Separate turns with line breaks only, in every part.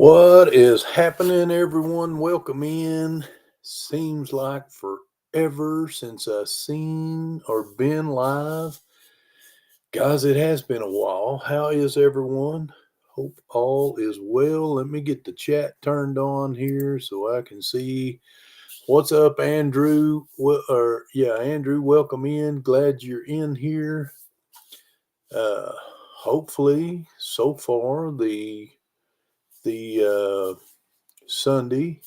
What is happening, everyone? Welcome in. Seems like forever since I've seen or been live. Guys, it has been a while. How is everyone? Hope all is well. Let me get the chat turned on here so I can see what's up, Andrew. Andrew, welcome in. Glad you're in here. Uh, Hopefully, so far the Sunday.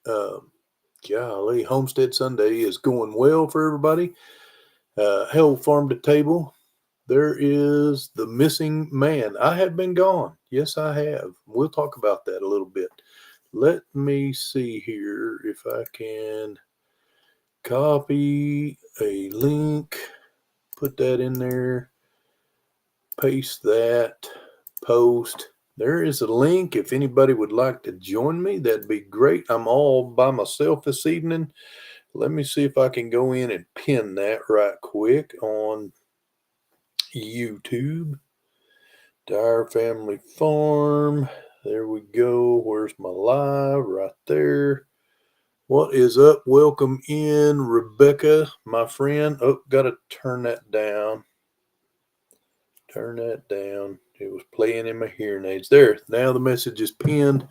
Um, Golly, Homestead Sunday is going well for everybody. Hell, farm to table. There is the missing man. I have been gone. Yes, I have. We'll talk about that a little bit. Let me see here if I can copy a link, put that in there, paste that, post. There is a link. If anybody would like to join me, that'd be great. I'm all by myself this evening. Let me see if I can go in and pin that right quick on YouTube. Dyer Family Farm. There we go. Where's my live? Right there. What is up? Welcome in, Rebecca, my friend. Oh, got to turn that down. Turn that down. It was playing in my hearing aids. There. Now the message is pinned.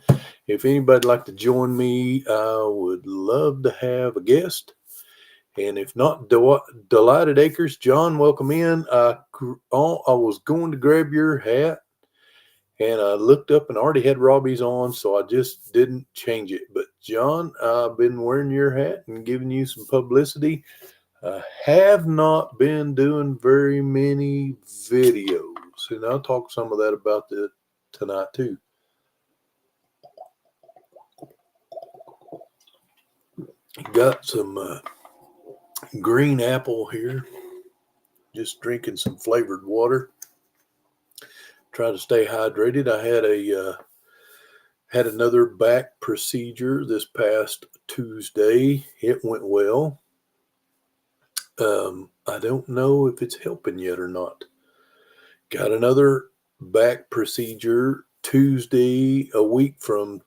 If anybody'd like to join me, I would love to have a guest. And if not, Delighted Acres, John, welcome in. I was going to grab your hat, and I looked up and already had Robbie's on, so I just didn't change it. But John, I've been wearing your hat and giving you some publicity. I have not been doing very many videos, and I'll talk some of that about that tonight too. Got some green apple here. Just drinking some flavored water. Try to stay hydrated. I had another back procedure this past Tuesday. It went well. I don't know if it's helping yet or not. Got another back procedure Tuesday, a week from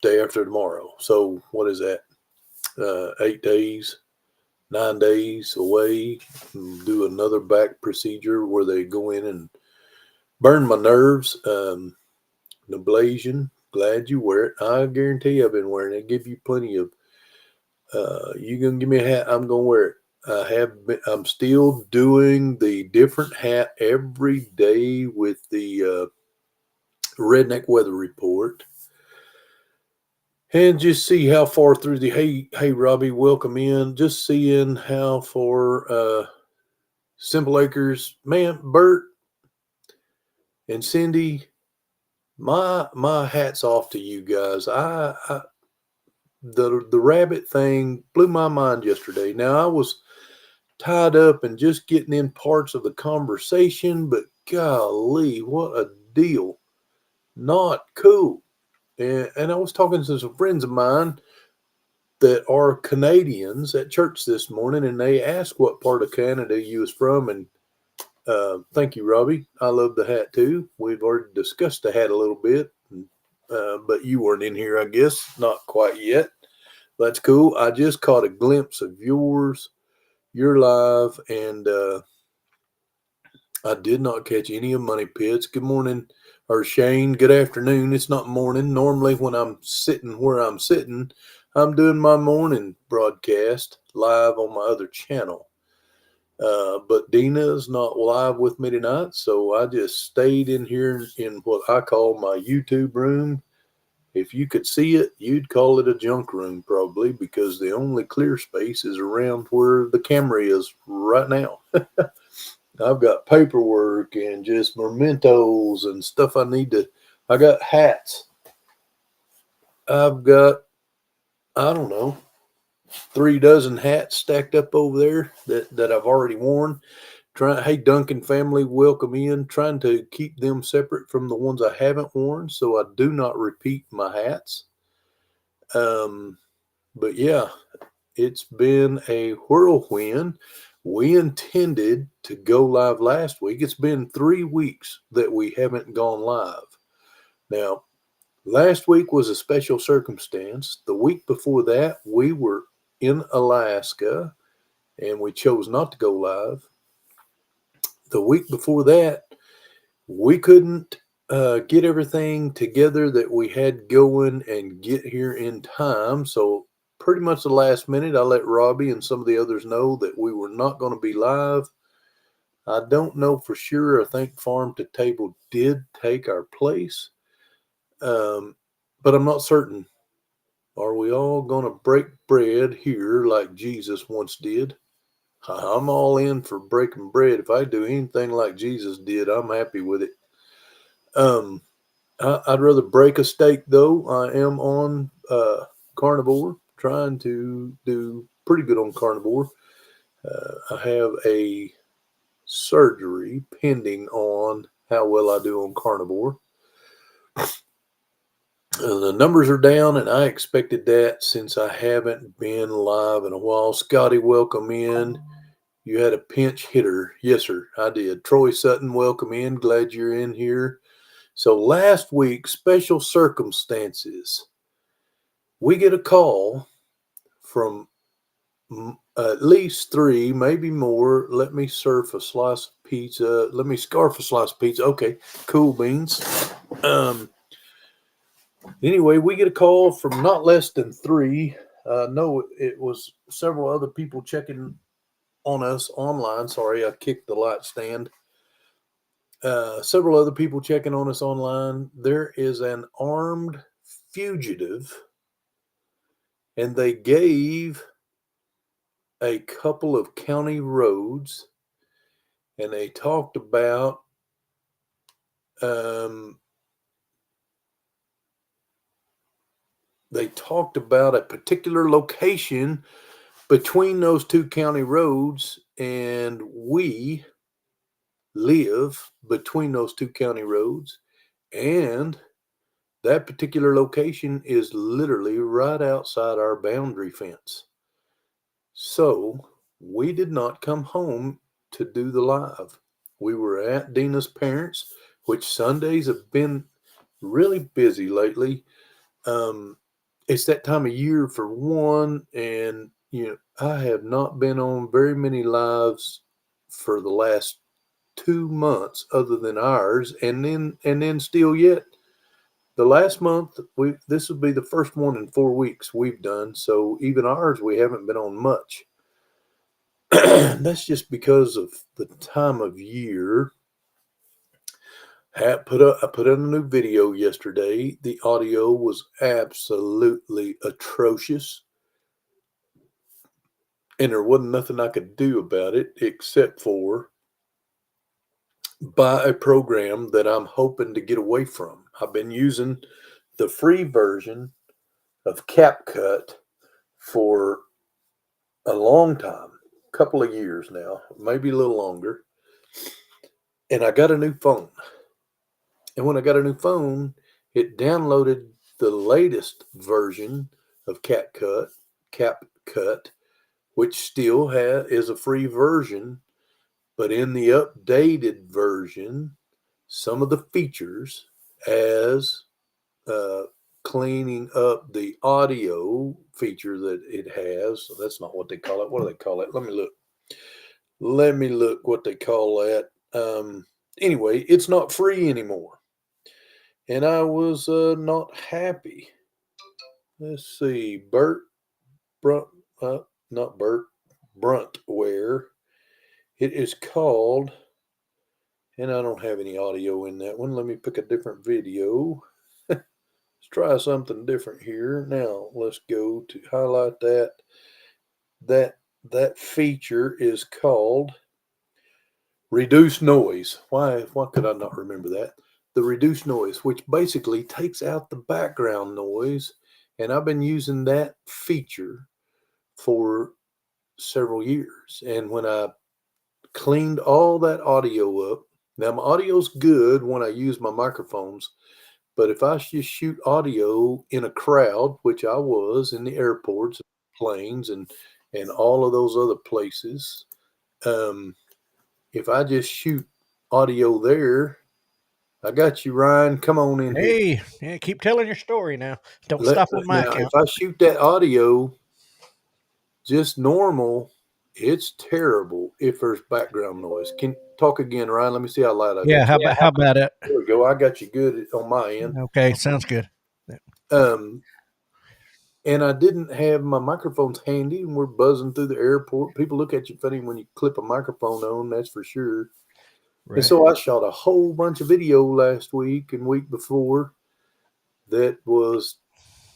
day after tomorrow. So what is that? 8 days, 9 days away. Do another back procedure where they go in and burn my nerves. An ablation. Glad you wear it. I guarantee I've been wearing it. Give you plenty of. You gonna give me a hat? I'm gonna wear it. I'm still doing the different hat every day with the redneck weather report, and just see how far through the. Hey, Robbie, welcome in. Just seeing how far. Simple Acres, man, Bert and Cindy. My hat's off to you guys. The rabbit thing blew my mind yesterday. Now I was tied up and just getting in parts of the conversation, but golly, what a deal. Not cool. And I was talking to some friends of mine that are Canadians at church this morning, and they asked what part of Canada you was from. And thank you, Robbie. I love the hat too. We've already discussed the hat a little bit, but you weren't in here, I guess. Not quite yet. That's cool. I just caught a glimpse of yours. You're live, and I did not catch any of Money Pits. Good morning, or Shane. Good afternoon. It's not morning. Normally, when I'm sitting where I'm sitting, I'm doing my morning broadcast live on my other channel. But Dina's not live with me tonight, so I just stayed in here in what I call my YouTube room. If you could see it, you'd call it a junk room probably, because the only clear space is around where the camera is right now. I've got paperwork and just mementos and stuff I need to. I got hats. I've got, I don't know, 3 dozen hats stacked up over there that I've already worn. Hey, Duncan family, welcome in. Trying to keep them separate from the ones I haven't worn so I do not repeat my hats. But yeah, it's been a whirlwind. We intended to go live last week. It's been 3 weeks that we haven't gone live. Now, Last week was a special circumstance. The week before that, we were in Alaska and we chose not to go live. The week before that, we couldn't get everything together that we had going and get here in time. So, pretty much the last minute, I let Robbie and some of the others know that we were not going to be live. I don't know for sure. I think Farm to Table did take our place, but I'm not certain. Are we all going to break bread here like Jesus once did? I'm all in for breaking bread. If I do anything like Jesus did, I'm happy with it. Um, I'd rather break a steak, though. I am on carnivore, trying to do pretty good on carnivore. I have a surgery pending on how well I do on carnivore. The numbers are down, and I expected that since I haven't been live in a while. Scotty, welcome in. You had a pinch hitter. Yes, sir, I did. Troy Sutton, welcome in. Glad you're in here. So last week, special circumstances. We get a call from at least three, maybe more. Let me surf a slice of pizza. Let me scarf a slice of pizza. Okay, cool beans. Anyway, we get a call from not less than three. No, it was several other people checking on us online. Sorry, I kicked the light stand. Several other people checking on us online. There is an armed fugitive, and they gave a couple of county roads, and they talked about a particular location between those two county roads, and we live between those two county roads, and that particular location is literally right outside our boundary fence. So we did not come home to do the live. We were at Dina's parents', which Sundays have been really busy lately. It's that time of year for one, and I have not been on very many lives for the last 2 months other than ours, and then still yet the last month this will be the first one in 4 weeks we've done, so even ours we haven't been on much. That's just because of the time of year. I put out a new video yesterday. The audio was absolutely atrocious, and there wasn't nothing I could do about it except for buy a program that I'm hoping to get away from. I've been using the free version of CapCut for a long time, a couple of years now, maybe a little longer. And I got a new phone. And when I got a new phone, it downloaded the latest version of CapCut, which still is a free version, but in the updated version, some of the features as cleaning up the audio feature that it has. That's not what they call it. What do they call it? Let me look. What they call that. Anyway, it's not free anymore. And I was not happy. Let's see. Not Burt, Bruntware. It is called, and I don't have any audio in that one. Let me pick a different video. Let's try something different here. Now, let's go to highlight that. That feature is called reduce noise. Why could I not remember that? The reduce noise, which basically takes out the background noise, and I've been using that feature for several years. And when I cleaned all that audio up, now my audio's good when I use my microphones, but if I just shoot audio in a crowd, which I was in the airports, planes, and all of those other places, if I just shoot audio there, I got you, Ryan. Come on in here.
Hey, yeah, keep telling your story now. Don't stop on my
Now, if
account.
I shoot that audio just normal, it's terrible if there's background noise. Can talk again, Ryan? Let me see how loud I
Yeah,
got you.
how about it?
There we go. I got you good on my end.
Okay, sounds good.
Um, and I didn't have my microphones handy, and we're buzzing through the airport. People look at you funny when you clip a microphone on, that's for sure. And
Right.
so I shot a whole bunch of video last week and week before that was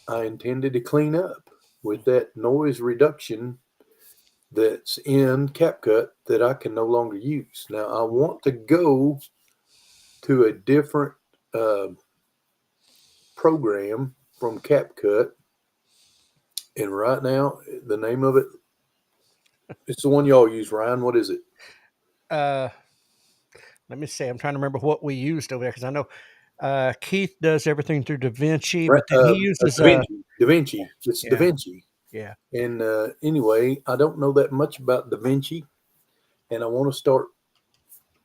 I intended to clean up with that noise reduction that's in CapCut that I can no longer use. Now I want to go to a different uh, program from CapCut, and right now the name of it, it's the one y'all use, Ryan. What is it?
Uh, Let me see. I'm trying to remember what we used over there because I know Keith does everything through DaVinci, but then he uses
Da Vinci. Da Vinci. It's Da
yeah,
Vinci.
yeah,
And anyway, I don't know that much about Da Vinci, and I want to start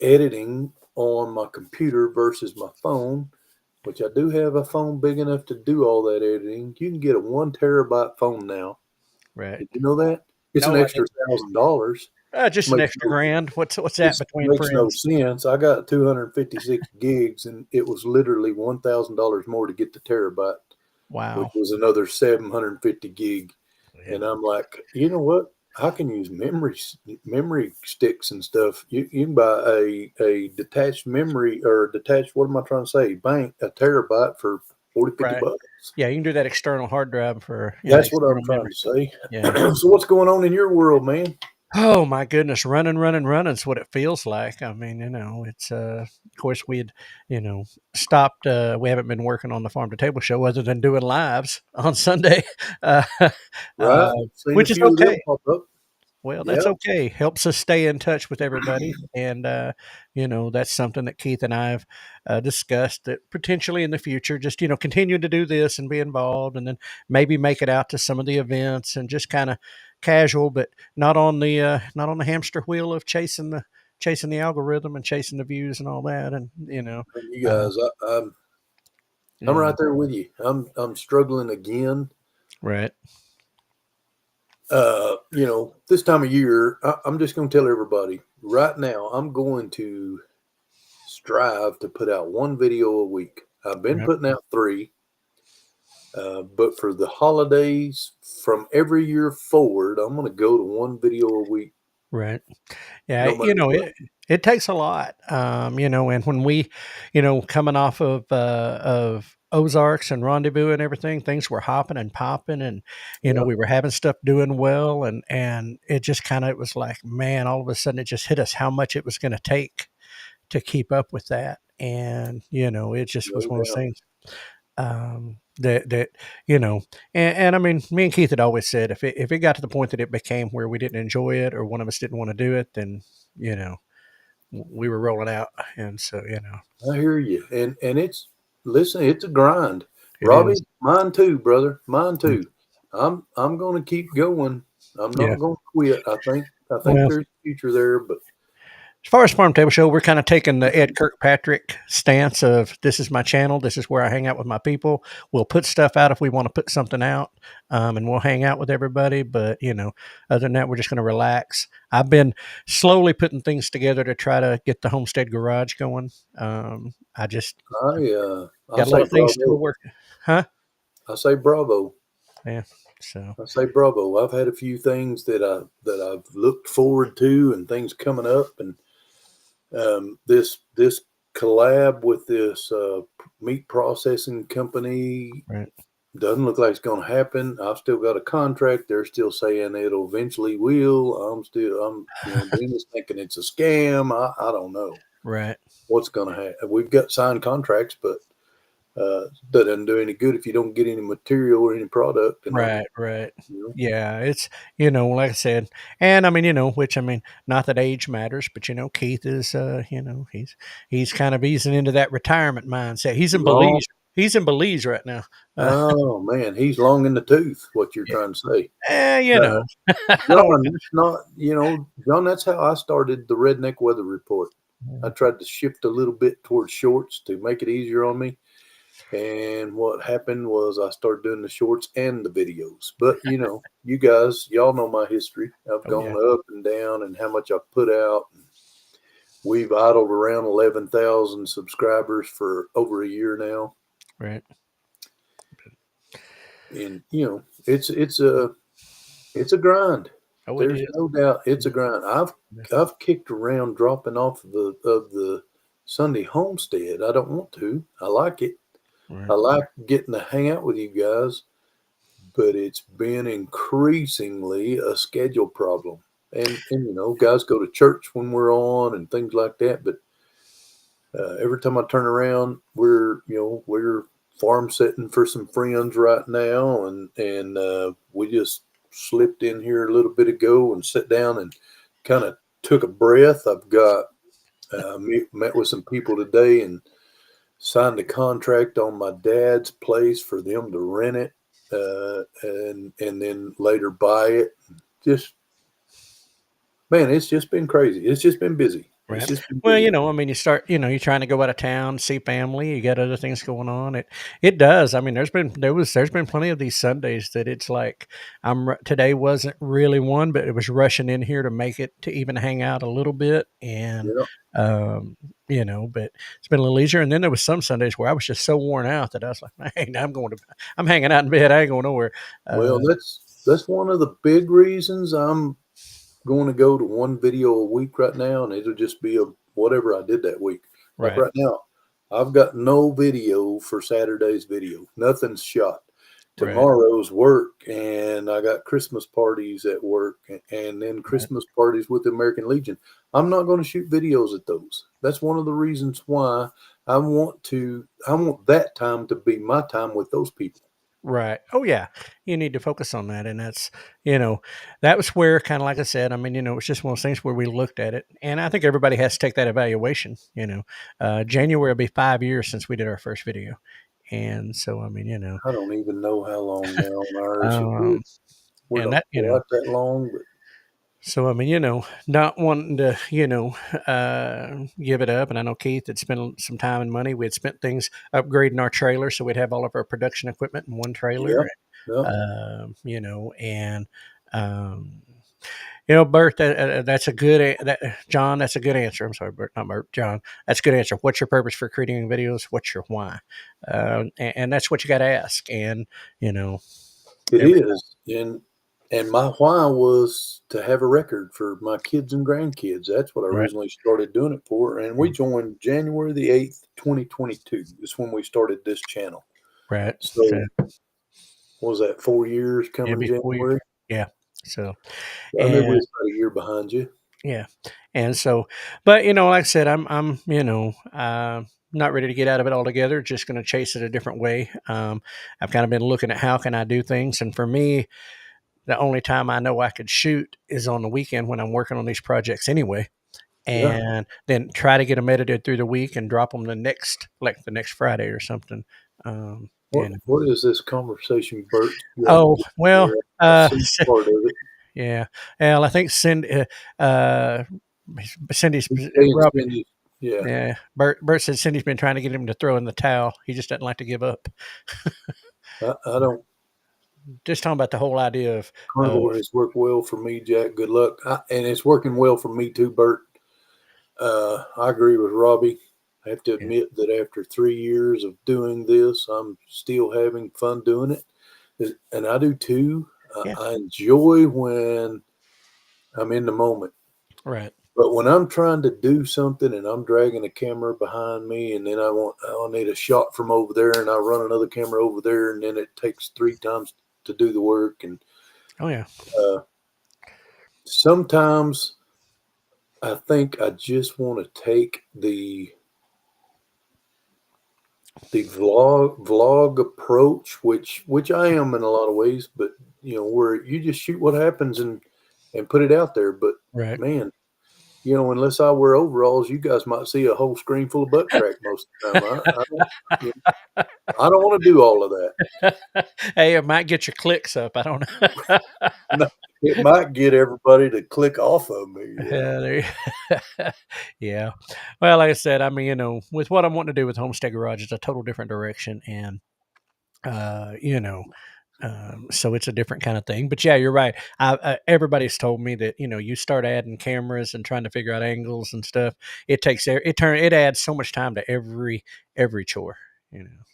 editing on my computer versus my phone, which I do have a phone big enough to do all that editing. You can get a 1 terabyte phone now.
right.
Did you know that? It's an
No, I
extra
didn't.
$1,000.
Just an
Makes
extra
no,
grand. What's that
it
between
makes no
friends?
sense. I got 256 gigs, and it was literally $1,000 more to get the terabyte, which
Wow.
was another 750 gig.
Yeah.
And I'm like, you know what? I can use memory sticks and stuff. You can buy a detached memory or detached, what am I trying to say? Bank, a terabyte for 40, 50
Right.
bucks.
Yeah, you can do that external hard drive for
That's what I'm
external
trying
memory
to
stuff.
say.
Yeah.
So what's going on in your world, man?
Oh my goodness, running, running, running is what it feels like. I mean, it's of course we had, stopped. We haven't been working on the farm to table show other than doing lives on Sunday, uh, uh,
Right? Seen a
which is
few of them
okay.
pop up.
Well,
Yeah.
that's okay. Helps us stay in touch with everybody, and that's something that Keith and I have discussed that potentially in the future, just continue to do this and be involved, and then maybe make it out to some of the events and just kind of casual, but not on the hamster wheel of chasing the algorithm and chasing the views and all that, and
You
uh,
guys, I'm
yeah,
right there with you. I'm struggling again.
right,
This time of year, I'm just going to tell everybody right now, I'm going to strive to put out one video a week. I've been
right,
putting out three, but for the holidays, from every year forward, I'm going to go to one video a week,
right. Yeah,
no matter what.
it takes a lot, and when we, coming off of Ozarks and Rendezvous and everything, things were hopping and popping, and
Yeah,
we were having stuff doing well, and it just kind of it was like, man, all of a sudden it just hit us how much it was going to take to keep up with that, and it just was
no
one of those
doubt.
things that and I mean, me and Keith had always said if it got to the point that it became where we didn't enjoy it or one of us didn't want to do it, then you know we were rolling out, and so
I hear you, and listen, it's a grind,
it is.
Robbie. Mine too, brother. Mine too. I'm going to keep going. I'm
Yeah.
not going to quit. I think
Well,
there's a future there, but
as far as Farm Table Show, we're kind of taking the Ed Kirkpatrick stance of this is my channel. This is where I hang out with my people. We'll put stuff out if we want to put something out, and we'll hang out with everybody. But, other than that, we're just going to relax. I've been slowly putting things together to try to get the Homestead Garage going. I just
I
got a lot
say
of things still
bravo.
working. Huh?
I say bravo.
Yeah. So,
I say bravo. I've had a few things that I've looked forward to, and things coming up, and this collab with this meat processing company
right.
doesn't look like it's going to happen. I've still got a contract. They're still saying it'll eventually will. Dennis thinking it's a scam. I don't know
Right.
what's going to happen. We've got signed contracts, but that doesn't do any good if you don't get any material or any product. And
Right, right.
you know,
Yeah, it's like I said, and I mean, which I mean, not that age matters, but Keith is, he's kind of easing into that retirement mindset. He's in
long.
Belize. He's in Belize right now. Uh,
Oh man, he's long in the tooth. What you're
yeah.
trying to say,
You
uh,
know, I don't.
John? That's not John. That's how I started the Redneck Weather Report. I tried to shift a little bit towards shorts to make it easier on me. And what happened was I started doing the shorts and the videos. But you guys, y'all know my history. I've
Oh
gone
yeah.
up and down and how much I've put out. We've idled around 11,000 subscribers for over a year now.
Right.
And it's a grind.
Oh, it
There's
is.
no doubt it's a grind. I've kicked around dropping off of the Sunday homestead. I don't want to. I like it.
Right.
I like getting to hang out with you guys, but it's been increasingly a schedule problem. And guys go to church when we're on and things like that. But every time I turn around, we're farm sitting for some friends right now, and we just slipped in here a little bit ago and sat down and kind of took a breath. I've got met with some people today and signed a contract on my dad's place for them to rent it, and then later buy it. Just man, it's just been crazy. It's just been busy. It's
Right.
just been
Well,
busy.
I mean, you're trying to go out of town, see family, you got other things going on. It does. I mean, there's been plenty of these Sundays that it's like today wasn't really one, but it was rushing in here to make it to even hang out a little bit. And,
Yeah.
um, but it's been a little easier. And then there was some Sundays where I was just so worn out that I was like, hey, I'm hanging out in bed. I ain't going nowhere.
Well,
Uh,
that's one of the big reasons I'm going to go to one video a week right now, and it'll just be whatever I did that week. Like
right.
right now, I've got no video for Saturday's video. Nothing's shot.
Right.
Tomorrow's work, and I got Christmas parties at work, and then
Right.
Christmas parties with the American Legion. I'm not going to shoot videos at those. That's one of the reasons why I want that time to be my time with those people.
Right. Oh yeah. You need to focus on that. And you know, that was where kind of like I said, I mean, it's just one of those things where we looked at it. And I think everybody has to take that evaluation. January will be 5 years since we did our first video. And so I mean,
I don't even know how long now on ours.
um
We're
and
not
that,
quite that long, but
so I mean, not wanting to, give it up. And I know Keith had spent some time and money. We had spent things upgrading our trailer so we'd have all of our production equipment in one
yeah,
trailer.
yeah.
And um, Bert, that's a good John. That's a good answer. I'm sorry, Bert, not Bert. John, that's a good answer. What's your purpose for creating videos? What's your why? And that's what you got to ask. And you know,
It
every
is, and my why was to have a record for my kids and grandkids. That's what I
right,
originally started doing it for, and we joined January the 8th, 2022. Is when we started this channel.
right. So
So what was that, 4 years
yeah,
coming
before you,
January?
yeah. So
I knew we
and
was about a year behind you.
yeah, and so, but like I said, I'm not ready to get out of it altogether. Just going to chase it a different way. I've kind of been looking at how can I do things, and for me, the only time I know I could shoot is on the weekend when I'm working on these projects anyway.
Yeah.
And then try to get them edited through the week and drop them the next Friday or something. Um, you know.
What is this conversation Bert's got
Oh well,
there? I see part of it.
yeah. Well, I think Cindy's
He's saying
Robbie.
Cindy. Yeah.
Yeah, Bert said Cindy's been trying to get him to throw in the towel. He just doesn't like to give up.
I don't.
Just talking about the whole idea of
Carnivore has worked well for me, Jack. Good luck. And it's working well for me too, Bert. I agree with Robbie. I have to
yeah,
admit that after 3 years of doing this, I'm still having fun doing it. And I do too.
yeah,
I enjoy when I'm in the moment.
right.
But when I'm trying to do something and I'm dragging a camera behind me, and then I'll need a shot from over there, and I run another camera over there, and then it takes 3 times to do the work. And
Oh yeah,
uh, sometimes I think I just want to take the vlog approach, which I am in a lot of ways, but where you just shoot what happens and put it out there. But
right.
man, unless I wear overalls, you guys might see a whole screen full of butt crack most of the time. You I don't want to do all of that.
Hey, it might get your clicks up. I don't know.
No, it might get everybody to click off of me. Yeah.
Yeah, yeah. Well, like I said, I mean, with what I'm wanting to do with Homestead Garage, it's a total different direction, and uh, you know, so it's a different kind of thing. But yeah, you're right. Everybody's told me that you start adding cameras and trying to figure out angles and stuff. It adds so much time to every chore.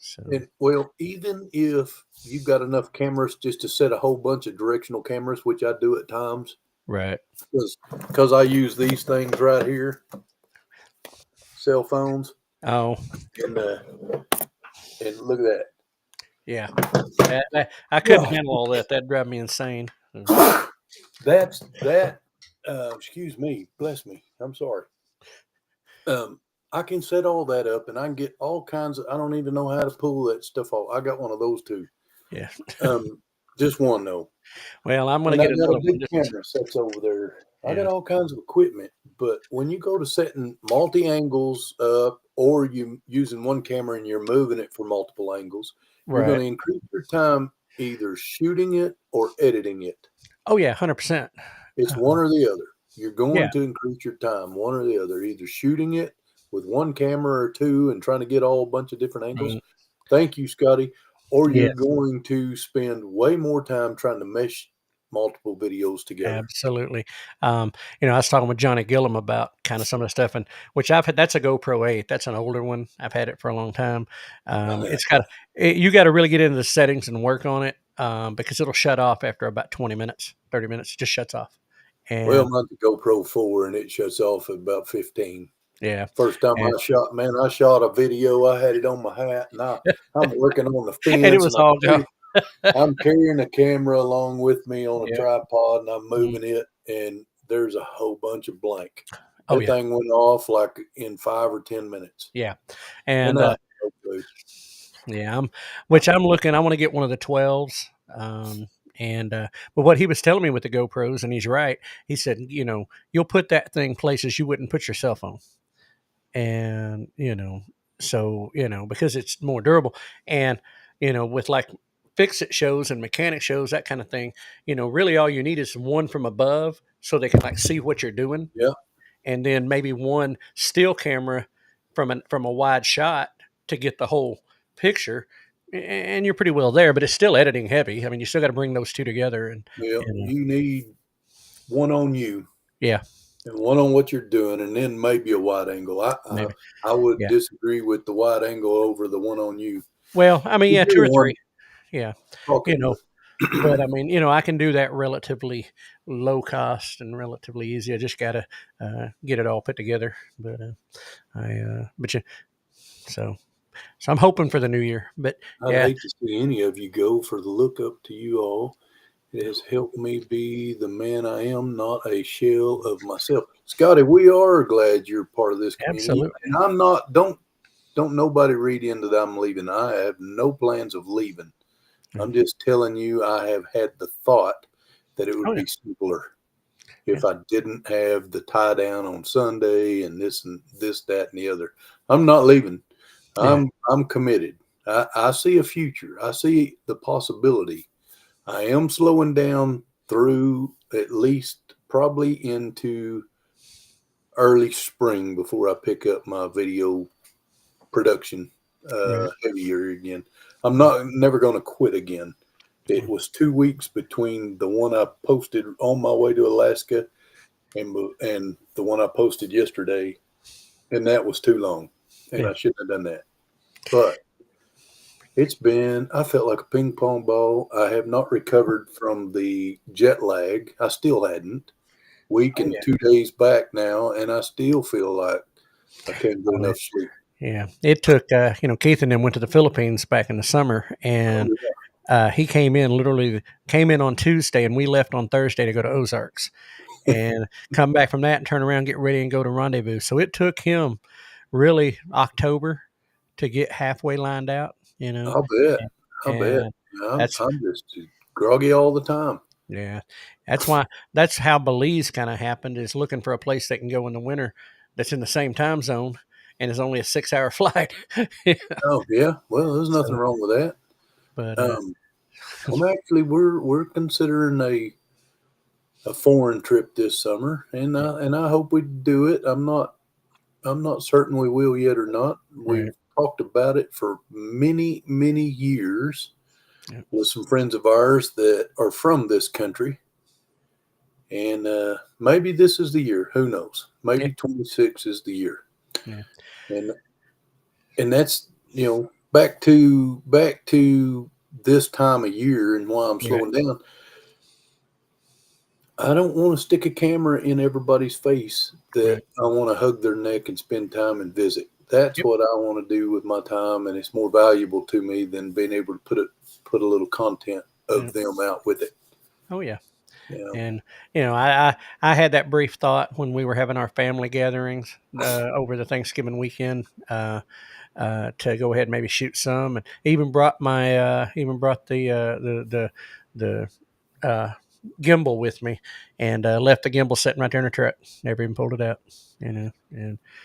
So
And well, even if you've got enough cameras just to set a whole bunch of directional cameras, which I do at times,
right.
because I use these things right here, cell phones,
Oh
and and look at
yeah. I couldn't
that.
handle all that. That'd drive me insane.
That's that. Excuse me, bless me. I'm sorry. Um, I can set all that up, and I can get all kinds of. I don't even know how to pull that stuff off. I got one of those too.
Yeah.
Um, just one though,
Well, I'm gonna
and I
get
got
another
a
one.
big camera sets over there. I got
Yeah.
all kinds of equipment, but when you go to setting multi angles up, or you using one camera and you're moving it for multiple angles, you're going
Right.
to increase your time either shooting it or editing it.
Oh yeah, 100%.
It's one or the other. You're
Yeah.
going to increase your time, one or the other, either shooting it with one camera or two and trying to get all a bunch of different angles.
Mm,
Thank you, Scotty. Or you're
yes.
going to spend way more time trying to mesh multiple videos together.
Absolutely. I was talking with Johnny Gillum about kind of some of the stuff, and which I've had. That's a GoPro 8. That's an older one. I've had it for a long time. It's got you got to really get into the settings and work on it because it'll shut off after about 20 minutes, 30 minutes. It just shuts off.
Well,
And
mine's a GoPro 4 and it shuts off at about 15.
yeah,
First time
and,
I shot a video. I had it on my hat, and I'm working on the
and it
fence,
was
and
all gone.
I'm carrying a camera along with me on a
Yeah.
tripod, and I'm
Mm.
moving it, and there's a whole bunch of blank.
Oh
That
yeah.
thing went off like in 5 or 10 minutes,
Yeah.
and
And
I had no clue.
yeah, which I'm looking. I want to get one of the 12s. And but what he was telling me with the GoPros, and he's right. He said, you'll put that thing places you wouldn't put your cell phone, and so because it's more durable, and with like fix it shows and mechanic shows, that kind of thing. Really all you need is one from above so they can like see what you're doing,
Yeah,
and then maybe one still camera from a wide shot to get the whole picture, and you're pretty well there. But it's still editing heavy. I mean, you still got to bring those two together,
yeah.
and
You need one on you
yeah,
and one on what you're doing, and then maybe a wide angle.
maybe
I would
yeah.
disagree with the wide angle over the one on you.
Well, I mean,
You
yeah,
hear
two or three,
one
yeah, you
talking,
know. But I mean, I can do that relatively low cost and relatively easy. I just got to get it all put together. But but you, so so I'm hoping for the new year. But
I'd
yeah,
hate to see any of you go. For the look up to you all, it has helped me be the man I am, not a shell of myself. Scotty, we are glad you're part of this community.
absolutely.
And I'm not, don't nobody read into that I'm leaving. I have no plans of leaving.
Mm.
I'm just telling you, I have had the thought that it
Oh
would
yeah,
be simpler
yeah,
if I didn't have the tie down on Sunday and this, that, and the other. I'm not leaving.
yeah.
I'm committed. I see a future. I see the possibility. I am slowing down through at least probably into early spring before I pick up my video production
Right.
heavier again. I'm not never going to quit again. It was 2 weeks between the one I posted on my way to Alaska and the one I posted yesterday, and that was too long, and
Yeah.
I shouldn't have done that. But I felt like a ping pong ball. I have not recovered from the jet lag. I still hadn't. Week
Oh
and
yeah.
2 days back now, and I still feel like I can't get
Oh, yeah.
enough sleep.
Yeah. It took Keith and them went to the Philippines back in the summer,
Oh,
and
yeah.
he came in on Tuesday, and we left on Thursday to go to Ozarks, and come back from that and turn around, get ready, and go to rendezvous. So it took him really October to get halfway lined out,
I'll bet. I'll bet.
and
I'm,
that's
I'm just groggy all the time.
Yeah, that's how Belize kind of happened. Is looking for a place they can go in the winter that's in the same time zone and is only a 6 hour flight. Yeah,
Oh yeah, well, there's nothing
so,
wrong with that.
but
Um, we're considering a foreign trip this summer,
yeah,
and I hope we do it. I'm not certain we will yet or not.
right,
We've talked about it for many years
yeah,
with some friends of ours that are from this country, and maybe this is the year. Who knows?
yeah,
Maybe 26 is the year,
yeah,
and that's back to this time of year and why I'm
right,
slowing down. I don't want to stick a camera in everybody's face that
right.
I want to hug their neck and spend time and visit. That's
Yep.
what I want to do with my time, and it's more valuable to me than being able to put a little content
Yeah.
of them out with it.
Oh yeah.
You know,
And I had that brief thought when we were having our family gatherings over the Thanksgiving weekend to go ahead and maybe shoot some, and even brought the gimbal with me, and left the gimbal sitting right there in the truck. Never even pulled it out, and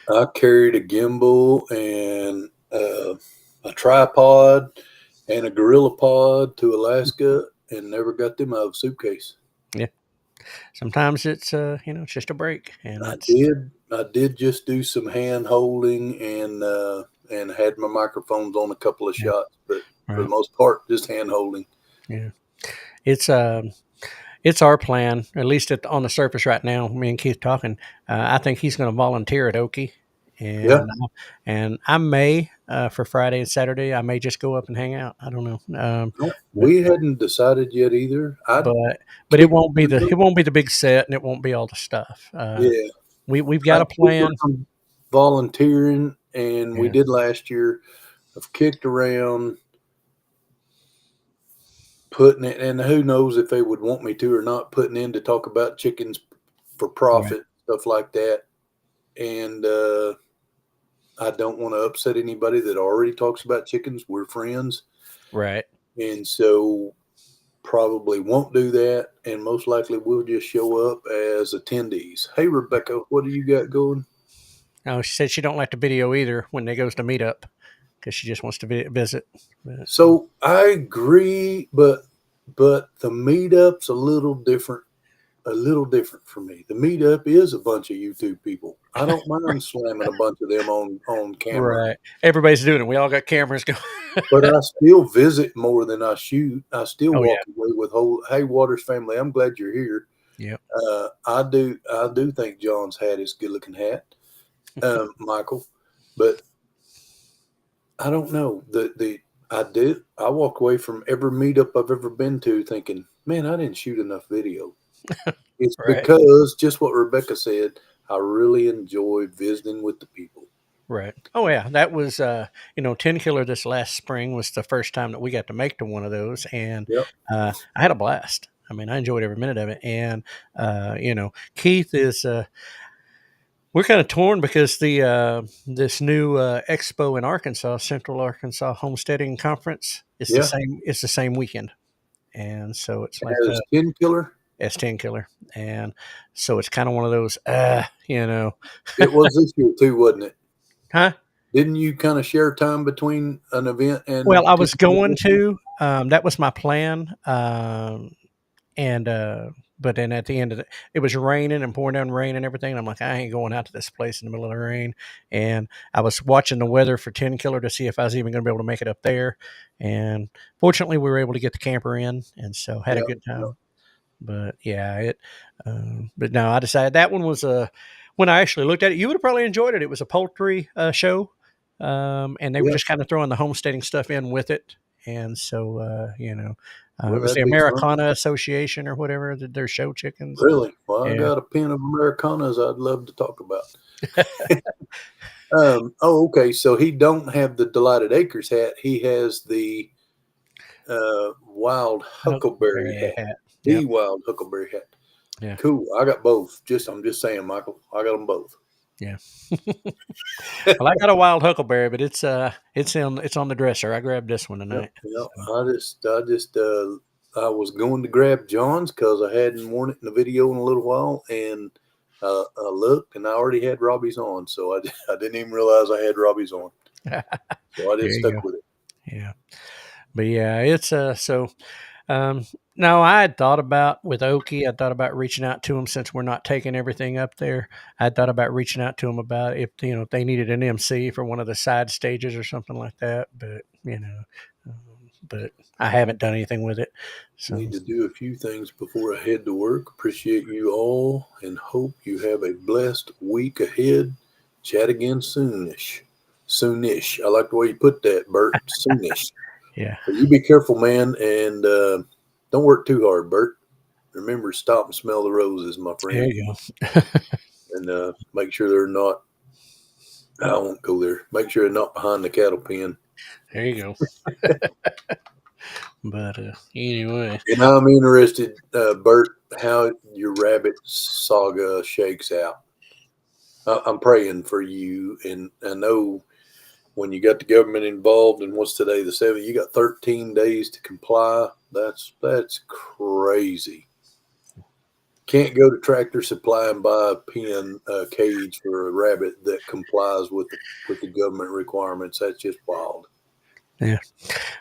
I carried a gimbal and a tripod and a gorilla pod to Alaska and never got them out of a suitcase.
yeah. Sometimes it's it's just a break, and that's
I did just do some hand holding and had my microphones on a couple of
yeah,
shots, but for the
right,
most part, just hand holding.
yeah. It's it's our plan, at least on the surface right now. Me and Keith talking. I think he's going to volunteer at Okie,
Yeah,
and I may for Friday and Saturday. I may just go up and hang out. I don't know,
no,
but
we hadn't decided yet either. I'd
but but
kick with
it
them.
won't be the big set, and it won't be all the stuff.
Yeah,
We've got
I'd
a
kick
plan.
around volunteering, and we
Yeah,
did last year. I've kicked around putting it, and who knows if they would want me to or not, putting in to talk about chickens for
right,
profit, stuff like that. And I don't want to upset anybody that already talks about chickens. We're friends.
right.
And so probably won't do that. And most likely we'll just show up as attendees. Hey, Rebecca, what do you got going?
No, she said she don't like the video either when they goes to meet up because she just wants to visit. But,
So I agree, but the meetup's a little different for me. The meetup is a bunch of YouTube people. I don't mind slamming a bunch of them on camera,
right, everybody's doing it. We all got cameras going.
but I still visit more than I shoot. I still
Oh yeah,
walk away with whole. Hey, Waters family, I'm glad you're here.
yep,
I do think John's hat is a good looking hat, Michael, but I don't know the I walk away from every meetup I've ever been to thinking, man, I didn't shoot enough video. It's
right.
because just what Rebecca said. I really enjoy visiting with the people.
Right. Oh yeah, that was 10 killer this last spring was the first time that we got to make to one of those, and
Yep.
I had a blast. I mean, I enjoyed every minute of it. And Keith is we're kind of torn because the this new expo in Arkansas, Central Arkansas Homesteading Conference, is the
Yeah.
same. It's the same weekend, and so it's like
As 10 killer,
S10 killer, and so it's kind of one of those,
it was this year too, wasn't it?
huh?
Didn't you kind of share time between an event
Well,
and
I
10
was
killer
going
this year?
to. That was my plan. And but then at the end of it was raining and pouring down rain and everything. And I'm like, I ain't going out to this place in the middle of the rain. And I was watching the weather for 10 killer to see if I was even going to be able to make it up there. And fortunately, we were able to get the camper in, and so had a
Yeah.
good
Yeah.
time. But yeah, but no, I decided that one was a. When I actually looked at it, you would have probably enjoyed it. It was a poultry show, and they were
Yeah.
just kind of throwing the homesteading stuff in with it. And so, it
Well,
was the
that'd be fun.
Americana Association or whatever, their show chickens.
Really? Well, I
Yeah.
got a pen of Americanas I'd love to talk about. Oh, okay. So he don't have the Delighted Acres hat. He has the wild huckleberry
Huckleberry
hat.
hat.
The
Yep.
wild huckleberry hat.
Yeah.
Cool. I got both. I'm just saying, Michael. I got them both.
Yeah. Well, I got a wild huckleberry, but it's on the dresser. I grabbed this one
Yep.
tonight.
Yep.
So
I just I was going to grab John's because I hadn't worn it in the video in a little while, and I looked and I already had Robbie's on, so I didn't even realize I had Robbie's on,
There
so I just
you
stuck
go.
with it.
Yeah. But yeah, it's so um no, I had thought about with Okie, I thought about reaching out to him since we're not taking everything up there. I thought about reaching out to him about if they needed an MC for one of the side stages or something like that. But I haven't done anything with it. So
Need to do a few things before I head to work. Appreciate you all and hope you have a blessed week ahead. Chat again soonish. Soonish. I like the way you put that, Bert. Soonish.
yeah,
But you be careful, man, and don't work too hard, Bert. Remember, stop and smell the roses, my
there
friend,
you go.
and make sure they're not. I won't go there. Make sure they're not behind the cattle pen.
There you go. But anyway,
And I'm interested, Bert, how your rabbit saga shakes out. I'm praying for you, and I know when you got the government involved, and what's today, the 7th, you got 13 days to comply. That's crazy. Can't go to Tractor Supply and buy a pen cage for a rabbit that complies with the government requirements. That's just wild.
yeah,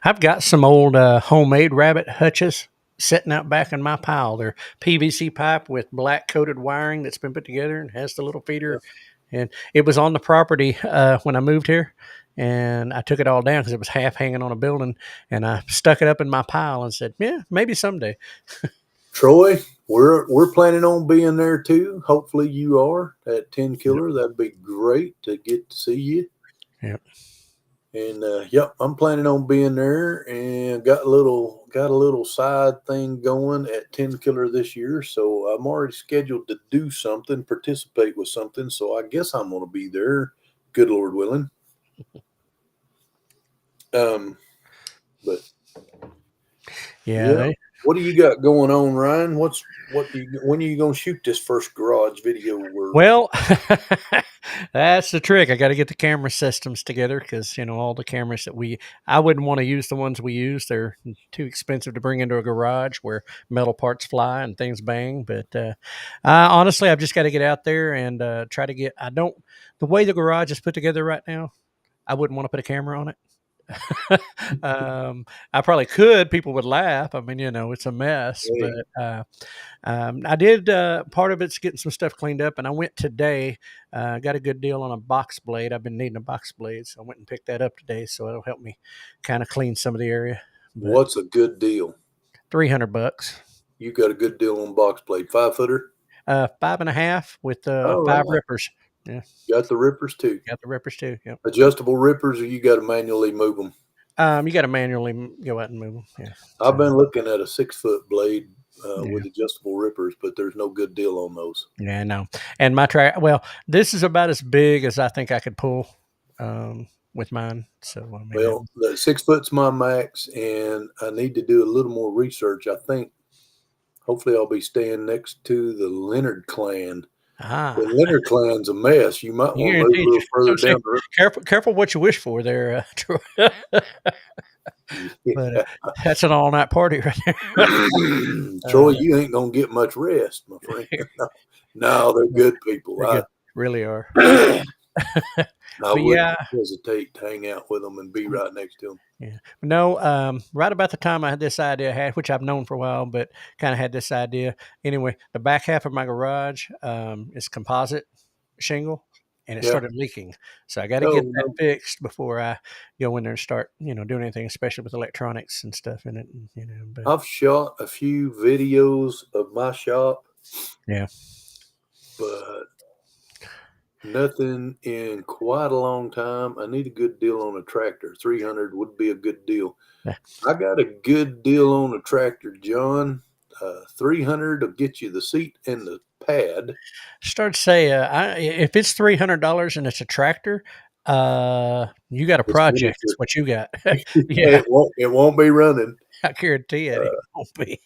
I've got some old homemade rabbit hutches sitting out back in my pile. They're PVC pipe with black coated wiring that's been put together and has the little feeder. And it was on the property when I moved here, and I took it all down because it was half hanging on a building, and I stuck it up in my pile and said, "Yeah, maybe someday."
Troy, we're planning on being there too. Hopefully you are at 10 Killer. That'd be great to get to see you.
Yeah.
And yep, I'm planning on being there, and got a little side thing going at 10 Killer this year. So I'm already scheduled to do something, participate with something. So I guess I'm going to be there. Good Lord willing. But
Yeah,
yeah, what do you got going on, Ryan? When are you going to shoot this first garage video?
well, that's the trick. I got to get the camera systems together because all the cameras I wouldn't want to use the ones we use. They're too expensive to bring into a garage where metal parts fly and things bang. But honestly, I've just got to get out there and try to get. I don't the way the garage is put together right now. I wouldn't want to put a camera on it. I probably could. People would laugh. I mean, it's a mess.
Hey,
But I did. Part of it's getting some stuff cleaned up, and I went today. Got a good deal on a box blade. I've been needing a box blade, so I went and picked that up today. So it'll help me kind of clean some of the area. But
what's a good deal?
$300.
You got a good deal on box blade, 5-footer.
5.5 with
All
five
right,
rippers. Yeah,
got the rippers too.
got the rippers too. Yep.
Adjustable rippers, or you got to manually move them.
You got to manually go out and move them. Yeah.
I've been looking at a 6-foot blade
Yeah.
with adjustable rippers, but there's no good deal on those.
Yeah, no. And my track, well, this is about as big as I think I could pull with mine. So, I mean,
Well, the 6-foot's my max, and I need to do a little more research. I think hopefully I'll be staying next to the Leonard clan. The Leonard clan's a mess. You might want to move a little further down the road.
careful what you wish for there, Troy. But
Yeah.
that's an all night party right there.
Troy, you ain't gonna get much rest, my friend. No, they're good people.
They're good, really are.
I
But
wouldn't
yeah,
hesitate to hang out with them and be right next to them.
yeah. No, right about the time I had this idea, which I've known for a while, but kind of had this idea. Anyway, the back half of my garage is composite shingle, and it
Yeah.
started leaking. So I got to
Oh,
get that
no.
fixed before I go in there and start, doing anything, especially with electronics and stuff in it. But
I've shot a few videos of my shop,
yeah,
but nothing in quite a long time. I need a good deal on a tractor. 300 would be a good deal.
Yeah.
I got a good deal on a tractor, John. 300 will get you the seat and the pad.
start to say, if it's $300 and it's a tractor, you got a
It's
project.
miniature.
It's what you got. Yeah.
It won't be running.
I guarantee it won't be.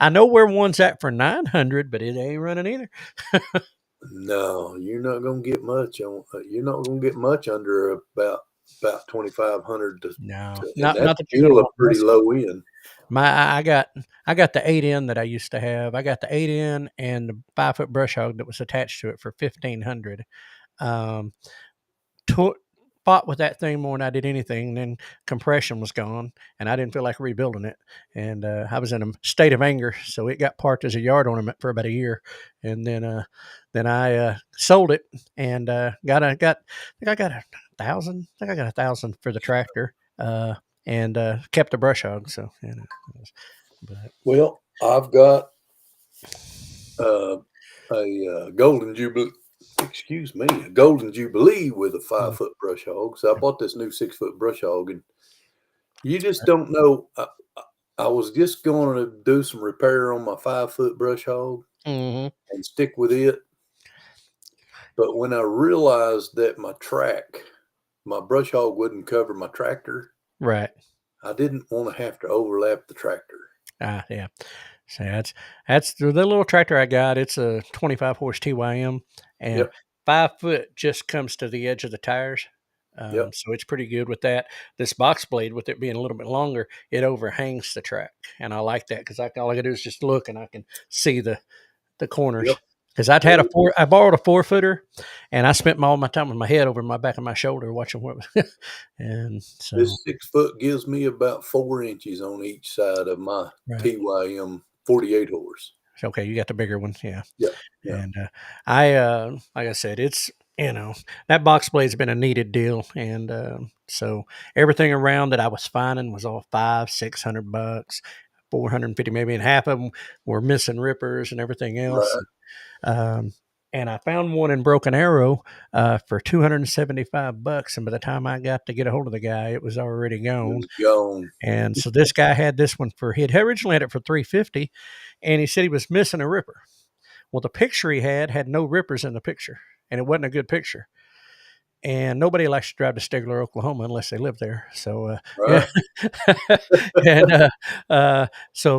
I know where one's at for 900, but it ain't running either.
No, you're not gonna get much on. You're not gonna get much under about 2,500.
No,
And
not
that's
that you're
still
gonna
a
want
pretty
this.
low end.
I got the 8N that I used to have. I got the 8N and the 5 foot brush hog that was attached to it for 1,500. Um, to, Fought with that thing more than I did anything. And then compression was gone, and I didn't feel like rebuilding it. And I was in a state of anger, so it got parked as a yard ornament for about a year, and then I sold it and got I think I got 1,000. I think I got 1,000 for the tractor, and kept the brush hog. So but
Well, I've got uh, a golden jubilee. Excuse me, a golden jubilee with a 5 foot brush hog. So I bought this new 6 foot brush hog, and you just don't know. I was just going to do some repair on my 5 foot brush hog
mm-hmm.
and stick with it. But when I realized that my brush hog wouldn't cover my tractor,
Right.
I didn't want to have to overlap the tractor.
Yeah. So that's the little tractor I got. It's a 25 horse TYM, and
Yep.
5 foot just comes to the edge of the tires.
Yep.
So it's pretty good with that. This box blade, with it being a little bit longer, it overhangs the track, and I like that because all I can do is just look and I can see the corners.
Yep.
Because I borrowed a 4 footer, and I spent all my time with my head over my back of my shoulder watching what, and so
This 6 foot gives me about 4 inches on each side of my
right.
TYM 48 horse.
Okay, you got the bigger one, yeah.
Yeah. Yeah.
And like I said, it's that box blade's been a needed deal, and so everything around that I was finding was all $500-600, 450 maybe, and half of them were missing rippers and everything else.
Right.
And I found one in Broken Arrow for $275, and by the time I got to get a hold of the guy, it was already
It
gone.
was gone.
And so this guy had this one he'd originally had it for $350, and he said he was missing a ripper. Well, the picture he had no rippers in the picture, and it wasn't a good picture. And nobody likes to drive to Stigler, Oklahoma, unless they live there. So,
Right.
yeah. And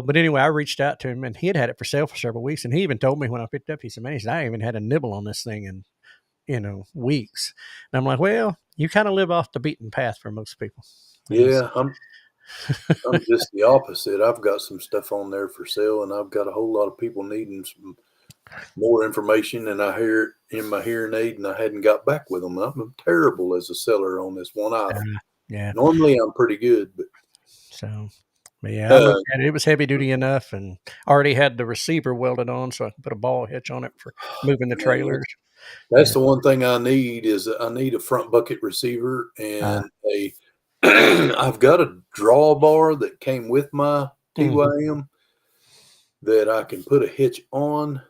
but anyway, I reached out to him, and he had it for sale for several weeks. And he even told me when I picked it up, he said, "Man," he said, "I even had a nibble on this thing in weeks." And I'm like, "Well, you kind of live off the beaten path for most people."
Yeah, I'm just the opposite. I've got some stuff on there for sale, and I've got a whole lot of people needing some more information, and I hear it in my hearing aid, and I hadn't got back with them. I'm terrible as a seller on this one item.
Yeah.
Normally I'm pretty good, but
so. But yeah, I looked at it. It was heavy duty enough, and already had the receiver welded on, so I could put a ball hitch on it for moving the trailers.
That's the one thing I need is I need a front bucket receiver and I've got a drawbar that came with my TYM that I can put a hitch on,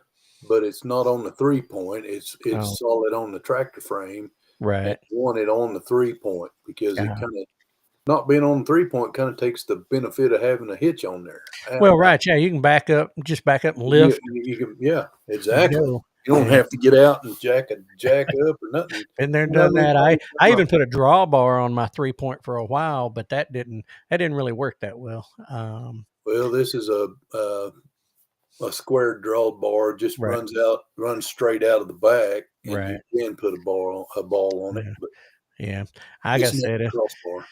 but it's not on the 3-point. It's solid on the tractor frame.
Right.
I want it on the 3-point because it kind of not being on the 3-point kind of takes the benefit of having a hitch on there.
Well, right. Yeah. You can back up and lift.
You can, yeah, exactly.
You
don't have to get out and jack up or nothing.
Been there, done that. I even put a drawbar on my 3-point for a while, but that didn't really work that well.
Well, this is a square drawbar, just runs straight out of the back, and you can put a ball on it. But
yeah, I got to say that.
Crossbar.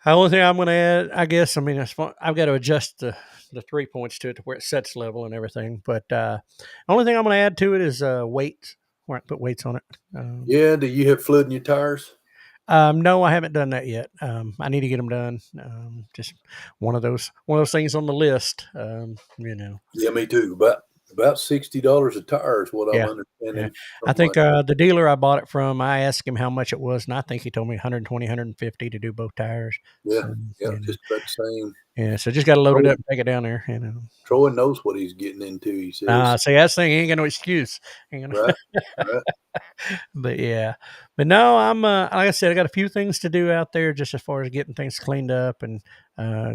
The only thing I'm going to add, I guess, I've got to adjust the 3-points to it to where it sets level and everything. But the only thing I'm going to add to it is weights, where I can put weights on it.
Yeah. Do you have fluid in your tires?
No, I haven't done that yet. I need to get them done. Just one of those things on the list.
Yeah, me too. About $60 a tire is what I'm understanding.
Yeah. I think the dealer I bought it from, I asked him how much it was, and I think he told me 120, 150 to do both tires.
Yeah, just about the same.
Yeah, so just got to load it up and take it down there.
Troy knows what he's getting into, he says.
See, that's the thing. He ain't got no excuse.
Right.
But yeah. But no, I'm like I said, I got a few things to do out there just as far as getting things cleaned up and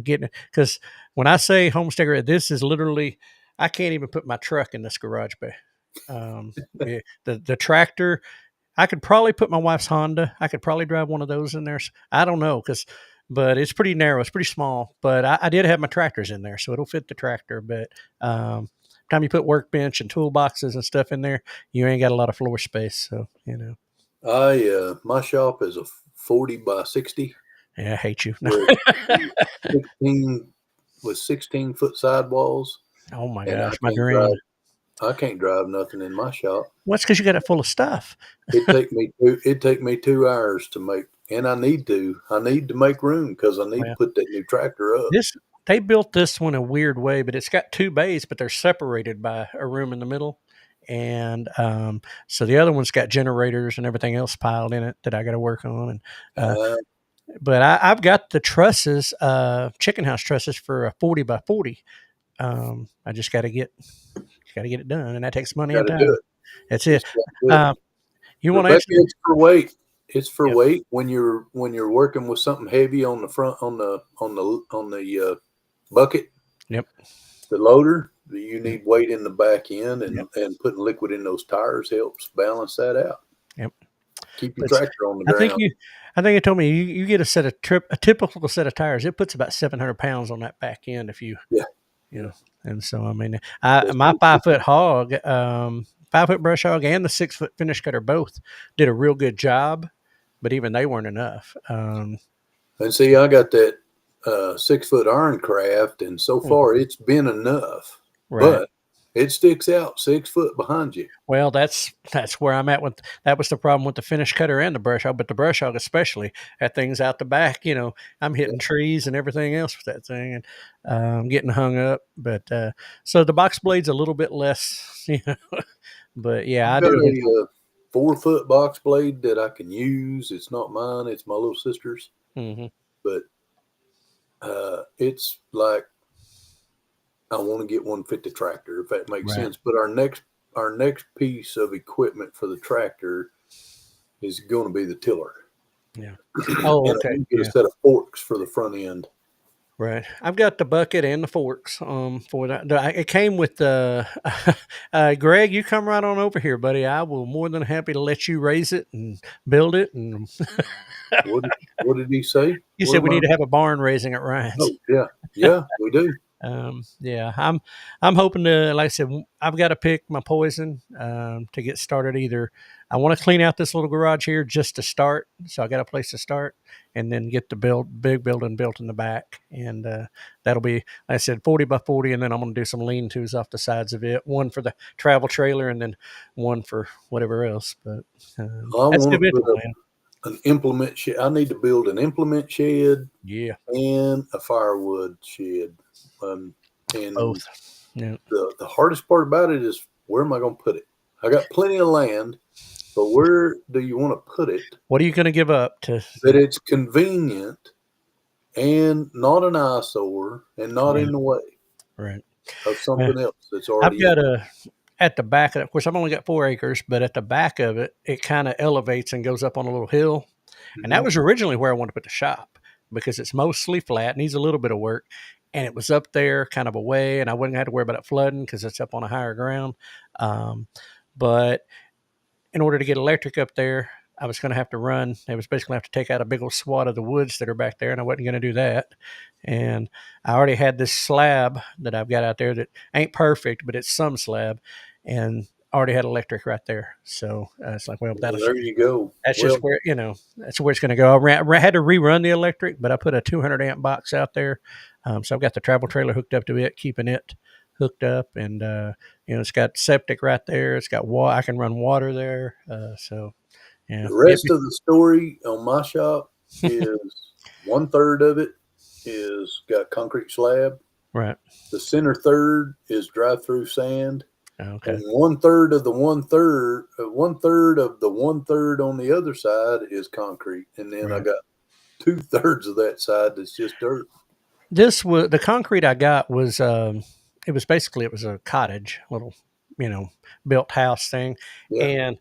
getting it. Because when I say Homestead, this is literally, I can't even put my truck in this garage bay. The tractor, I could probably put my wife's Honda. I could probably drive one of those in there. I don't know, but it's pretty narrow. It's pretty small. But I did have my tractors in there, so it'll fit the tractor. But time you put workbench and toolboxes and stuff in there, you ain't got a lot of floor space. So
my shop is a 40 by 60.
Yeah, I hate you.
16 with 16-foot sidewalls,
Oh my
and
gosh, my dream.
I can't drive nothing in my shop.
Well, it's because you got it full of stuff.
It'd take me 2 hours to make, and I need to make room because I need to
Well,
put that new tractor up.
this they built this one a weird way, but it's got two bays, but they're separated by a room in the middle. And so the other one's got generators and everything else piled in it that I got to work on. And
Uh,
but I've got the trusses, chicken house trusses for a 40 by 40. I just got to get it done, and that takes money
got
and
to do
time.
it.
That's it.
Just got to do it.
Uh, you want to
Rebecca,
answer?
it's for weight. It's for
Yep.
weight when you're working with something heavy on the front on the bucket,
Yep.
the loader. You
Yep.
need weight in the back end,
Yep.
and putting liquid in those tires helps balance that out.
Yep.
Keep your
But
tractor on the
I think
ground.
you, I think you told me you get a typical set of tires. It puts about 700 pounds on that back end if you
Yeah,
you
yeah.
know. And so I mean,
That's
my
pretty
5 foot hog, 5 foot brush hog, and the 6 foot finish cutter both did a real good job, but even they weren't enough.
And see, I got that 6-foot iron craft, and so far it's been enough.
Right.
But it sticks out 6 foot behind you.
Well, that's where I'm at with that was the problem with the finish cutter and the brush hog, but the brush hog especially, that thing's out the back. I'm
Yeah.
hitting trees and everything else with that thing, and getting hung up. But so the box blade's a little bit less, But yeah,
I've
I
got
do.
a 4-foot box blade that I can use. It's not mine; it's my little sister's.
Hmm.
But it's like I want to get one fit the tractor, if that makes
Right.
sense. But our next piece of equipment for the tractor is going to be the tiller,
Yeah.
and
Oh,
I'm
okay.
going to get a
Yeah.
set of forks for the front end.
Right. I've got the bucket and the forks for that. It came with the Greg, you come right on over here, buddy. I will more than happy to let you raise it and build it. And
What what did he say?
you
What
said we
am I?
need to have a barn raising at Ryan's.
Oh yeah, yeah, we do.
Yeah, I'm hoping to, like I said, I've got to pick my poison to get started. Either I want to clean out this little garage here just to start, so I got a place to start, and then get the big building built in the back, and that'll be, like I said, 40 by 40, and then I'm going to do some lean-tos off the sides of it, one for the travel trailer, and then one for whatever else. But
I
that's the
want to
eventual
put up
plan.
an implement shed. I need to build an implement shed
Yeah,
and a firewood shed. And
both. Yeah.
the hardest part about it is, where am I going to put it? I got plenty of land, but where do you want to put it
What are you going to give up to?
that it's convenient and not an eyesore and not
Yeah,
in the way
right.
of
Uh,
something else that's
I've
already in?
got at the back of it, of course, I've only got 4 acres, but at the back of it, it kind of elevates and goes up on a little hill. And that
Mm-hmm.
was originally where I wanted to put the shop because it's mostly flat, needs a little bit of work. And it was up there kind of away, and I wouldn't have to worry about it flooding because it's up on a higher ground. Um, but in order to get electric up there, I was going to have to run. I was basically have to take out a big old swat of the woods that are back there, and I wasn't going to do that. And I already had this slab that I've got out there that ain't perfect, but it's some slab, and already had electric right there. So it's like, well,
Well, there you go.
that's just
Well,
where that's where it's going to go. I had to rerun the electric, but I put a 200 amp box out there, so I've got the travel trailer hooked up to it, keeping it hooked up, and it's got septic right there. It's got water. I can run water there. So yeah,
the rest of the story on my shop is 1/3 of it is got concrete slab.
right.
The center third is drive-through sand,
Okay.
and 1/3 of the 1/3, 1/3 of the 1/3 on the other side is concrete, and then I
Right.
got 2/3 of that side that's just dirt.
This was the concrete I got was it was a cottage, little you know built house thing,
Yeah,
and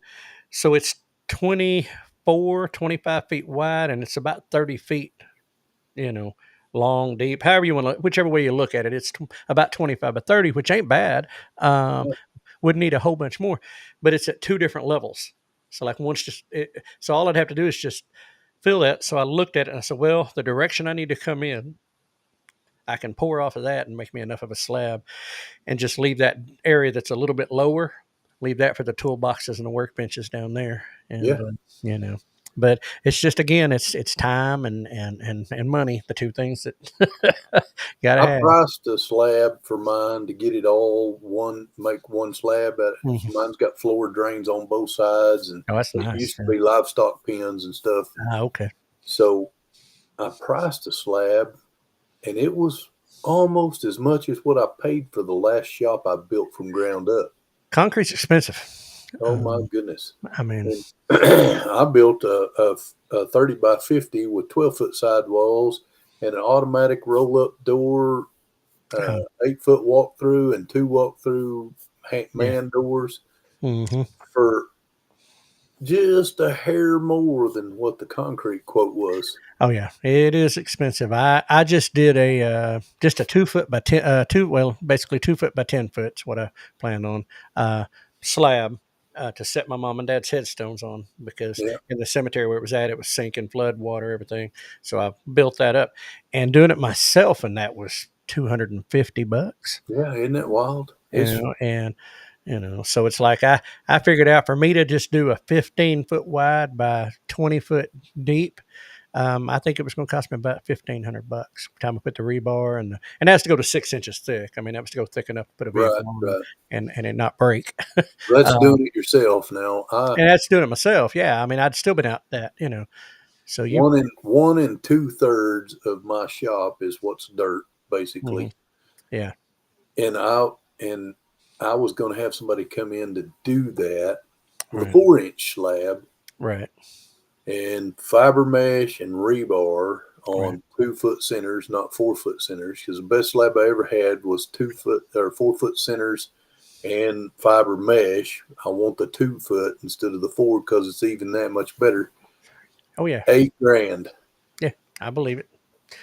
so it's 25 feet wide, and it's about 30 feet you know, long, deep, however you want to, whichever way you look at it, it's about 25 by 30, which ain't bad. Um, would need a whole bunch more, but it's at two different levels. So like so all I'd have to do is just fill that. So I looked at it and I said, well, the direction I need to come in, I can pour off of that and make me enough of a slab and just leave that area that's a little bit lower, leave that for the toolboxes and the workbenches down there. And,
yeah.
you know, But it's just, again, it's time and money, the two things that gotta
I
have.
priced a slab for mine to get it all make one slab.
Mhm.
Mine's got floor drains on both sides, and
Oh, that's
it
nice.
used to be livestock pens and stuff.
Okay.
So I priced a slab, and it was almost as much as what I paid for the last shop I built from ground up.
Concrete's expensive.
Oh my goodness!
I mean,
And I built a 30 by 50 with 12-foot sidewalls and an automatic roll up door,
uh,
8-foot walk through, and 2 walk through
yeah.
man doors
Hmm.
for just a hair more than what the concrete quote was.
Oh yeah, it is expensive. I just did just a 2 foot by 10 basically 2 foot by 10 foot is what I planned on, slab, to set my mom and dad's headstones on, because
Yeah,
in the cemetery where it was sinking, flood water, everything. So I built that up, and doing it myself, and that was $250.
yeah, isn't that wild? It's
And so it's like, I figured out, for me to just do a 15 foot wide by 20 foot deep, I think it was going to cost me about $1,500 by the time I put the rebar, and it has to go to 6 inches thick. I mean, that was to go thick enough to put a
right,
vehicle on,
right.
and it not break.
That's
uh,
doing it yourself now. I
and that's doing it myself. Yeah, I mean, I'd still been out that, So you,
one and 2/3 of my shop is what's dirt
mhm,
basically,
yeah,
and I was going to have somebody come in to do that with a
right,
4-inch slab
right,
and fiber mesh and rebar
right.
on 2-foot centers, not 4-foot centers. Because the best slab I ever had was 2-foot or 4-foot centers and fiber mesh. I want the 2-foot instead of the 4 because it's even that much better.
Oh yeah,
8 grand,
yeah. I believe it.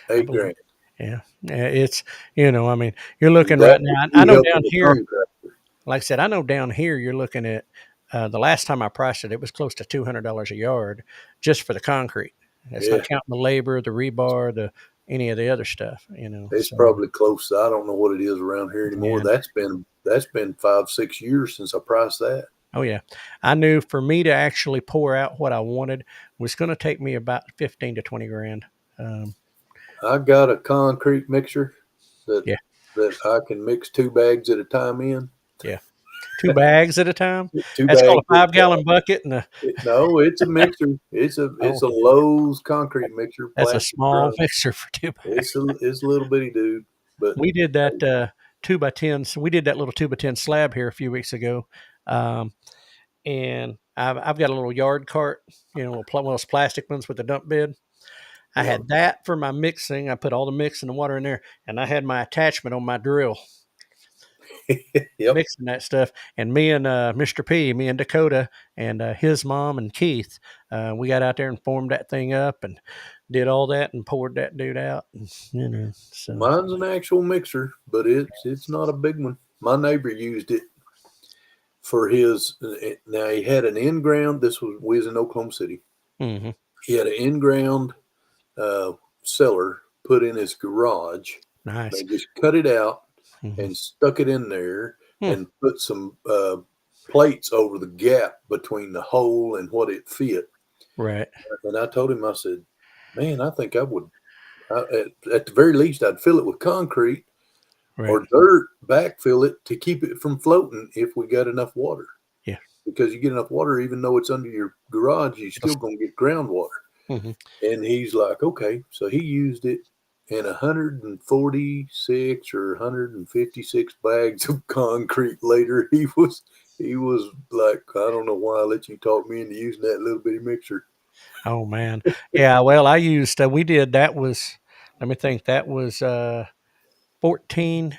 I
eight
believe it.
grand.
Yeah, yeah. It's, I mean, you're
And
looking right
that with
now. I
you
know down
helping the
here,
contractor.
like I said, I know down here you're looking at, the last time I priced it, it was close to $200 a yard just for the concrete. That's not
Yeah,
counting the labor, the rebar, the any of the other stuff.
it's
So
probably close. I don't know what it is around here anymore.
yeah.
That's been 5-6 years since I priced that.
Oh yeah, I knew for me to actually pour out what I wanted was going to take me about 15 to 20 grand. Um,
I got a concrete mixer that
yeah,
that I can mix 2 bags at a time in.
yeah, 2 bags at a time.
Two
That's called
bags
a
at a
5 gallon
time.
bucket, and a
No, it's a mixer. It's a
oh,
it's a Lowe's concrete mixer,
that's a
plastic
small
drum.
mixer for 2 bags.
It's a little bitty dude, but
We did
hey,
that 2 by 10. We did that little 2 by 10 slab here a few weeks ago, and I've got a little yard cart, one of those plastic ones with the dump bed. I
yeah,
had that for my mixing. I put all the mix and the water in there, and I had my attachment on my drill
yep.
mixing that stuff. And me and Mr. P, me and Dakota, and his mom and Keith, we got out there and formed that thing up and did all that and poured that dude out. And, so
Mine's an actual mixer, but it's not a big one. My neighbor used it for his. Now he had an in ground. This was we was in Oklahoma City.
hmm
He had an in ground uh, cellar put in his garage. They
nice.
just cut it out
Hmm.
and stuck it in there
Hmm.
and put some plates over the gap between the hole and what it fit.
Right.
And I told him, I said, man, I think I would, at the very least, I'd fill it with concrete
Right.
or dirt, backfill it to keep it from floating if we got enough water.
Yeah.
Because you get enough water, even though it's under your garage, you're still going to get groundwater.
Mm-hmm.
And he's like, okay. So he used it in 146 or 156 bags of concrete later. He was like, I don't know why I let you talk me into using that little bitty mixer.
Oh man. Yeah. Well, I used. We did. That was. Let me think. That was 14,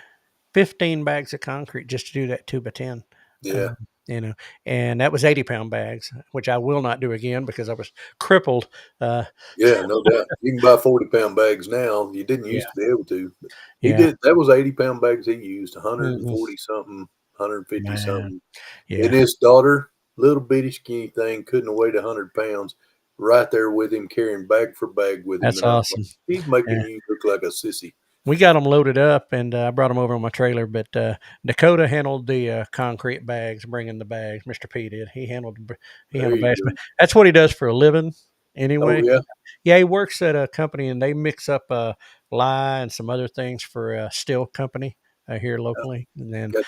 15 bags of concrete just to do that 2 by 10.
Yeah.
Um, you know, and that was 80-pound bags, which I will not do again because I was crippled. Uh,
Yeah, no doubt. You can buy 40-pound bags now. You didn't
yeah.
used to be able to. But he
Yeah.
did. That was 80-pound bags he used,
Hmm.
140 something, 150
Man.
something. And
Yeah.
his daughter, little bitty skinny thing, couldn't have weighed 100 pounds, right there with him, carrying bag for bag with him.
That's
And I'm like,
awesome.
he's
Yeah.
making you look like a sissy.
We got them loaded up, and I brought them over on my trailer. But Dakota handled the concrete bags, bringing the bags. Mr. P did. He handled
There you
bags. But
go.
that's what he does for a living.
Oh
anyway.
yeah,
Yeah, he works at a company and they mix up lye and some other things for a steel company here locally. And then
got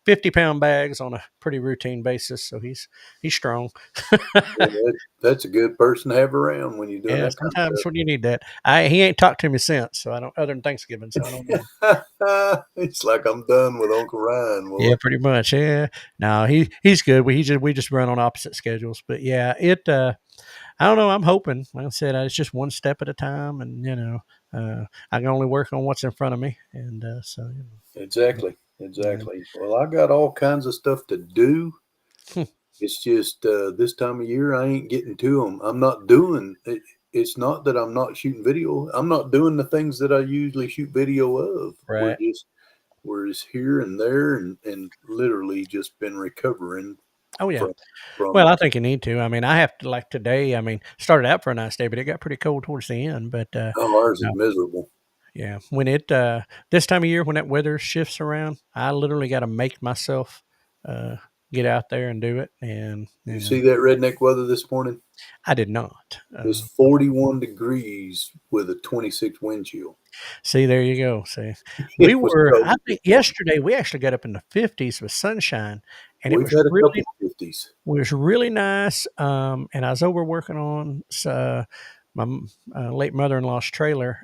50-pound bags on a pretty routine basis. So he's strong.
yeah, that's a good person to have around when you're doing
Yeah,
that kind
sometimes when you need that. He ain't talked to me since, so I don't other than Thanksgiving, so I don't know.
of. It's like I'm done with Uncle Ryan.
Yeah,
Boy.
pretty much. Yeah. No, he's good. We just run on opposite schedules. But yeah, I don't know. I'm hoping. Like I said, it's just one step at a time, and I can only work on what's in front of me, and so
Exactly,
yeah.
exactly. Well, I got all kinds of stuff to do.
Yeah.
It's just this time of year I ain't getting to them. I'm not doing it. It's not that I'm not shooting video. I'm not doing the things that I usually shoot video of.
Right.
We're just here and there, and literally just been recovering
Oh yeah.
from
Well,
from.
I think you need to. I mean, I have to like today. I mean, started out for a nice day, but it got pretty cold towards the end. But
Oh, ours is
no,
miserable.
yeah, when it this time of year when that weather shifts around, I literally got to make myself uh, get out there and do it. And
You see that redneck weather this morning?
I did not.
It's 41 degrees with a 26 wind chill.
See, there you go. See, we
It was
were.
cold
I
this
think
morning.
yesterday we actually got up in the 50s with sunshine, and it
We've
was
had a
really
couple 50s.
was really nice. And I was over working on my late mother in law's trailer.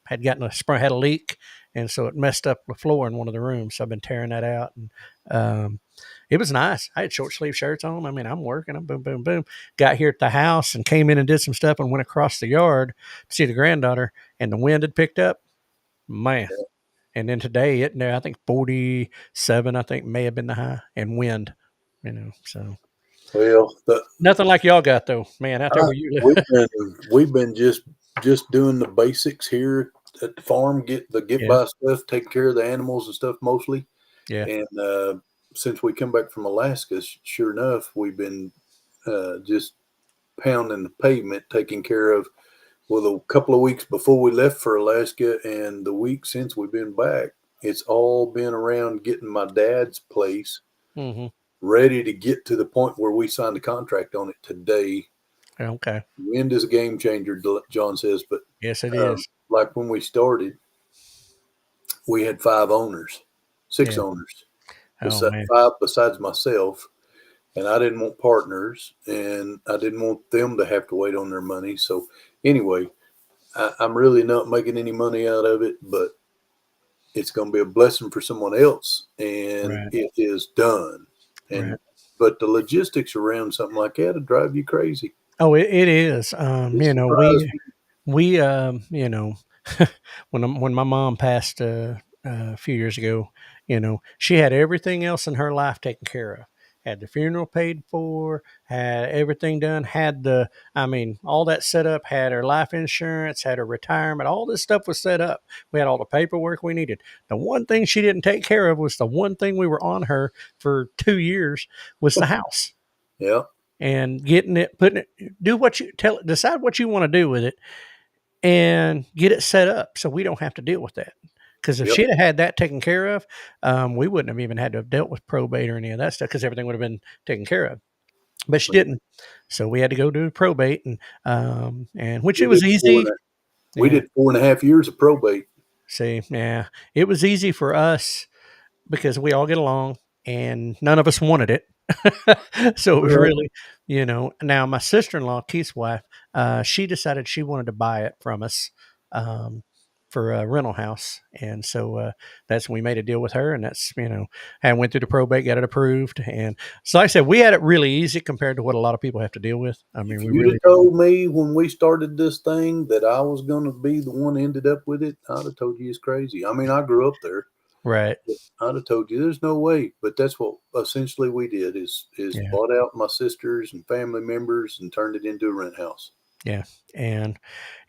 Had gotten had a leak, and so it messed up the floor in one of the rooms. So I've been tearing that out, and um, it was nice. I had short sleeve shirts on. I mean, I'm working. I'm boom, boom, boom. Got here at the house and came in and did some stuff and went across the yard to see the granddaughter, and the wind had picked up. Man, and then today, I think 47, I think may have been the high, and wind, so
Well,
nothing like y'all got though, man, out there
uh,
where you
we've
live.
been we've been just doing the basics here at the farm, get the get
Yeah,
by stuff, take care of the animals and stuff mostly.
yeah.
And since we come back from Alaska, sure enough, we've been just pounding the pavement, taking care of. Well, a couple of weeks before we left for Alaska, and the week since we've been back, it's all been around getting my dad's place
Mhm.
ready to get to the point where we signed a contract on it today.
Okay.
Wind is a game changer, John says, but
Yes, it is.
like when we started, we had five owners, six
Yeah.
owners,
Oh, man.
five besides myself, and I didn't want partners, and I didn't want them to have to wait on their money. So anyway, I'm really not making any money out of it, but it's going to be a blessing for someone else, and
Right,
it is done.
right.
And but the logistics around something like that would drive you crazy.
Oh, it is,
It surprised
we
me.
We, when my mom passed a few years ago, she had everything else in her life taken care of. Had the funeral paid for, had everything done, all that set up, had her life insurance, had her retirement, all this stuff was set up. We had all the paperwork we needed. The one thing she didn't take care of was the one thing we were on her for 2 years was the house
Yeah,
and getting it, putting it, do what you tell, decide what you want to do with it and get it set up so we don't have to deal with that. Because if
yep.
she'd have had that taken care of, we wouldn't have even had to have dealt with probate or any of that stuff because everything would have been taken care of. But she didn't, so we had to go do probate, and which
We
it was
did
easy.
we
Yeah.
did 4.5 years of probate.
See, yeah, it was easy for us because we all get along and none of us wanted it. So it was
Well,
really, now my sister-in-law, Keith's wife, she decided she wanted to buy it from us um, for a rental house. And so that's when we made a deal with her. And that's, and went through the probate, got it approved. And so, like I said, we had it really easy compared to what a lot of people have to deal with. I mean,
if
we
you'd have
really didn't.
told me when we started this thing that I was going to be the one that ended up with it, I'd have told you it's crazy. I mean, I grew up there.
Right.
I'd have told you there's no way, but that's what essentially we did is
Yeah.
bought out my sisters and family members and turned it into a rent house.
Yeah. And,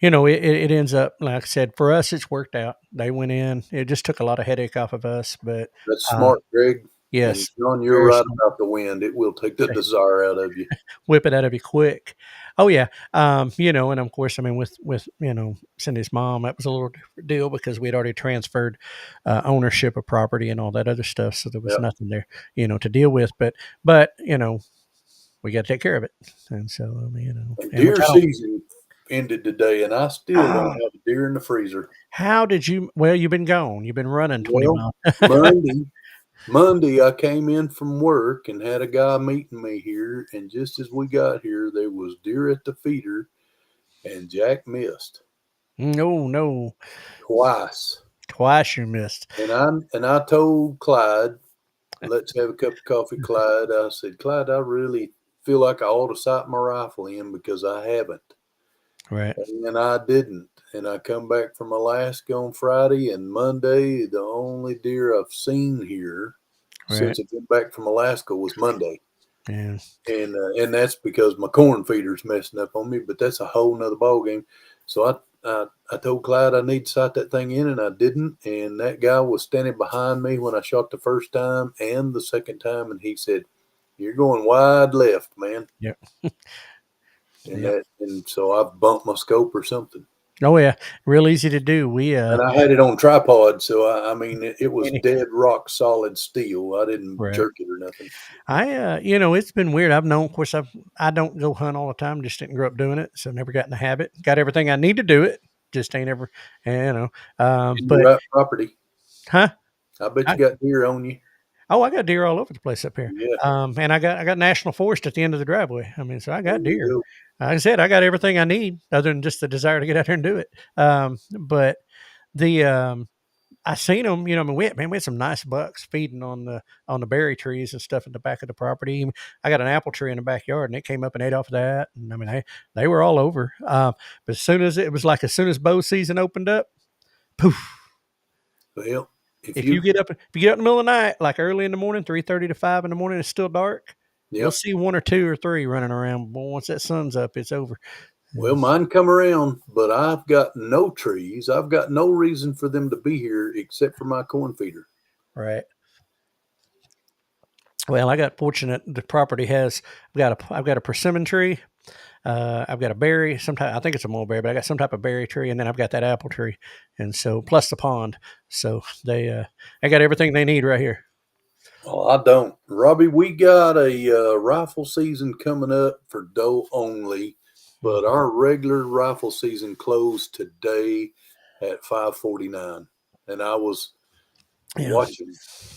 it ends up, like I said, for us, it's worked out. They went in, it just took a lot of headache off of us. But
That's
uh,
smart, Greg. And
yes,
John, you're
very
right
smart.
about the wind. It will take the desire out of you.
Whip it out of you quick. Oh yeah, and of course, I mean, with Cindy's mom, that was a little different deal because we'd already transferred ownership of property and all that other stuff, so there was
Yeah.
nothing there, to deal with. But we got to take care of it. And so,
And
and which
deer
I don't.
season ended today, and I still don't
Ah,
have a deer in the freezer.
how did you? Well, you've been gone. You've been running 20
Well,
miles.
Monday, Monday, I came in from work and had a guy meeting me here, and just as we got here, there was deer at the feeder, and Jack missed
No, no,
twice.
twice you missed.
And I told Clyde, let's have a cup of coffee, Clyde. I said, Clyde, I really feel like I ought to sight my rifle in because I haven't.
Right,
And I didn't. And I come back from Alaska on Friday, and Monday, the only deer I've seen here
right,
since I've been back from Alaska was Monday.
yeah,
And that's because my corn feeder's messing up on me, but that's a whole nother ball game. So I told Clyde I need to sight that thing in, and I didn't. And that guy was standing behind me when I shot the first time and the second time, and he said, "You're going wide left, man."
yep,
And
yep.
so I bumped my scope or something.
Oh yeah, real easy to do.
And I had it on tripod, so I mean it was
Any-
dead rock solid steel. I didn't
right.
jerk it or nothing.
It's been weird. I've known, of course, I don't go hunt all the time. Just didn't grow up doing it, so never got in the habit. Got everything I need to do it. Just ain't ever,
In the
but
right property.
huh?
I bet
I,
you got deer on you.
oh, I got deer all over the place up here.
Yeah,
And I got national forest at the end of the driveway. I mean, so I
there
got
you
deer.
go.
Like I said, I got everything I need other than just the desire to get out there and do it. But the I seen them. I mean, we had some nice bucks feeding on the berry trees and stuff in the back of the property. I got an apple tree in the backyard, and it came up and ate off of that. And I mean, they were all over. But as soon as bow season opened up, poof.
Well, if
If you
you,
get up, if you get up in the middle of the night, like early in the morning, 3:30 to 5 in the morning, it's still dark. You'll
yep.
see one or two or three running around. But once that sun's up, it's over.
Well, mine come around, but I've got no trees. I've got no reason for them to be here except for my corn feeder.
Right. Well, I got fortunate. The property has. I've got a persimmon tree. I've got a berry. Sometimes I think it's a mulberry, but I got some type of berry tree, and then I've got that apple tree, and so plus the pond. So I got everything they need right here.
Oh, I don't, Robbie. We got a rifle season coming up for doe only, but
Mhm.
our regular rifle season closed today at 5:49, and I was
Yeah,
watching,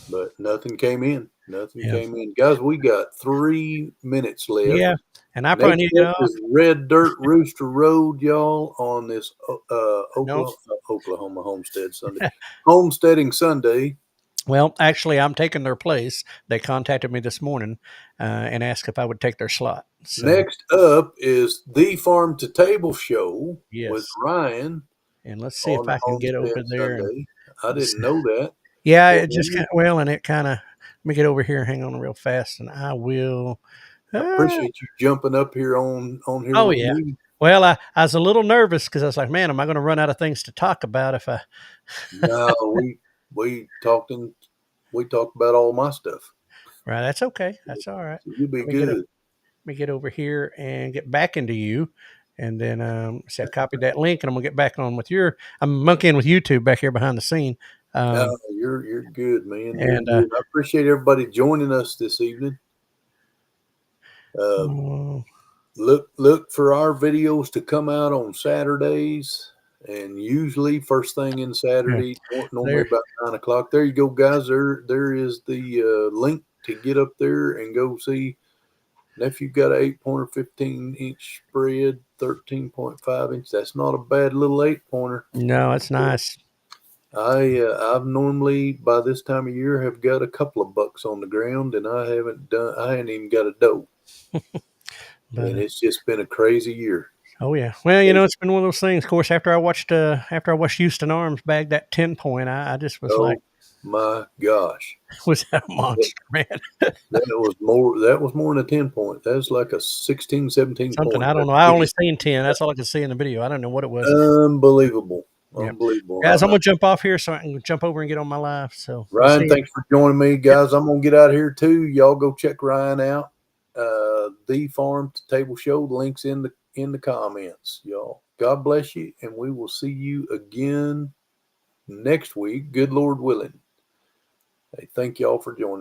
but nothing came in. Nothing
yeah,
came in, guys. We got 3 minutes left.
yeah. And I probably
Next
need to get
up
off.
is Red Dirt Rooster Road, y'all, on this
No,
Oklahoma Homestead Sunday. Homesteading Sunday.
well, actually, I'm taking their place. They contacted me this morning and asked if I would take their slot. So
Next up is the Farm to Table Show with
yes,
Ryan
and let's see if
on
I can get
Homestead
over there and.
Sunday. I didn't know that.
Yeah,
Well,
it just kind well, and it kind of. Let me get over here. Hang on real fast, and I will.
I
Uh,
appreciate you jumping up here on here
oh
with
yeah.
me.
Well, I was a little nervous because I was like, man, am I going to run out of things to talk about if I?
No, we talked and we talked about all my stuff.
Right, that's okay. That's all right.
So you'll be
Let me get
good.
let me get over here and get back into you, and then see, I copied that link, and I'm gonna get back on with your. I'm monkeying with YouTube back here behind the scene.
No,
Um,
you're good, man. You're
and
good. I appreciate everybody joining us this evening. Uh,
oh,
look for our videos to come out on Saturdays, and usually first thing in
yeah,
Saturday, normally
there.
about 9 o'clock. There you go, guys. There is the link to get up there and go see. Nephew got an 8 pointer, 15-inch spread, 13.5 inch. That's not a bad little 8 pointer.
No, it's nice.
I've normally by this time of year have got a couple of bucks on the ground, and I hadn't even got a doe,
But
and it's just been a crazy year.
oh yeah, well, it's been one of those things. Of course, after I watched Houston Arms bag that 10 point, I just was like,
Oh my gosh,
was that a
that,
monster, man?
that was more than a 10 point. That's like a 16, 17
Something
point.
I don't
That's
know.
the
I only
biggest
seen 10. That's all I could see in the video. I don't know what it was.
unbelievable,
Yeah,
unbelievable.
guys, I'm gonna jump off here so I can jump over and get on my live. So we'll
Ryan,
see you.
thanks for joining me, guys. I'm gonna get out of here too. Y'all go check Ryan out. The Farm to Table Show. The links in the comments, y'all. God bless you, and we will see you again next week. Good Lord willing. Hey, thank y'all for joining.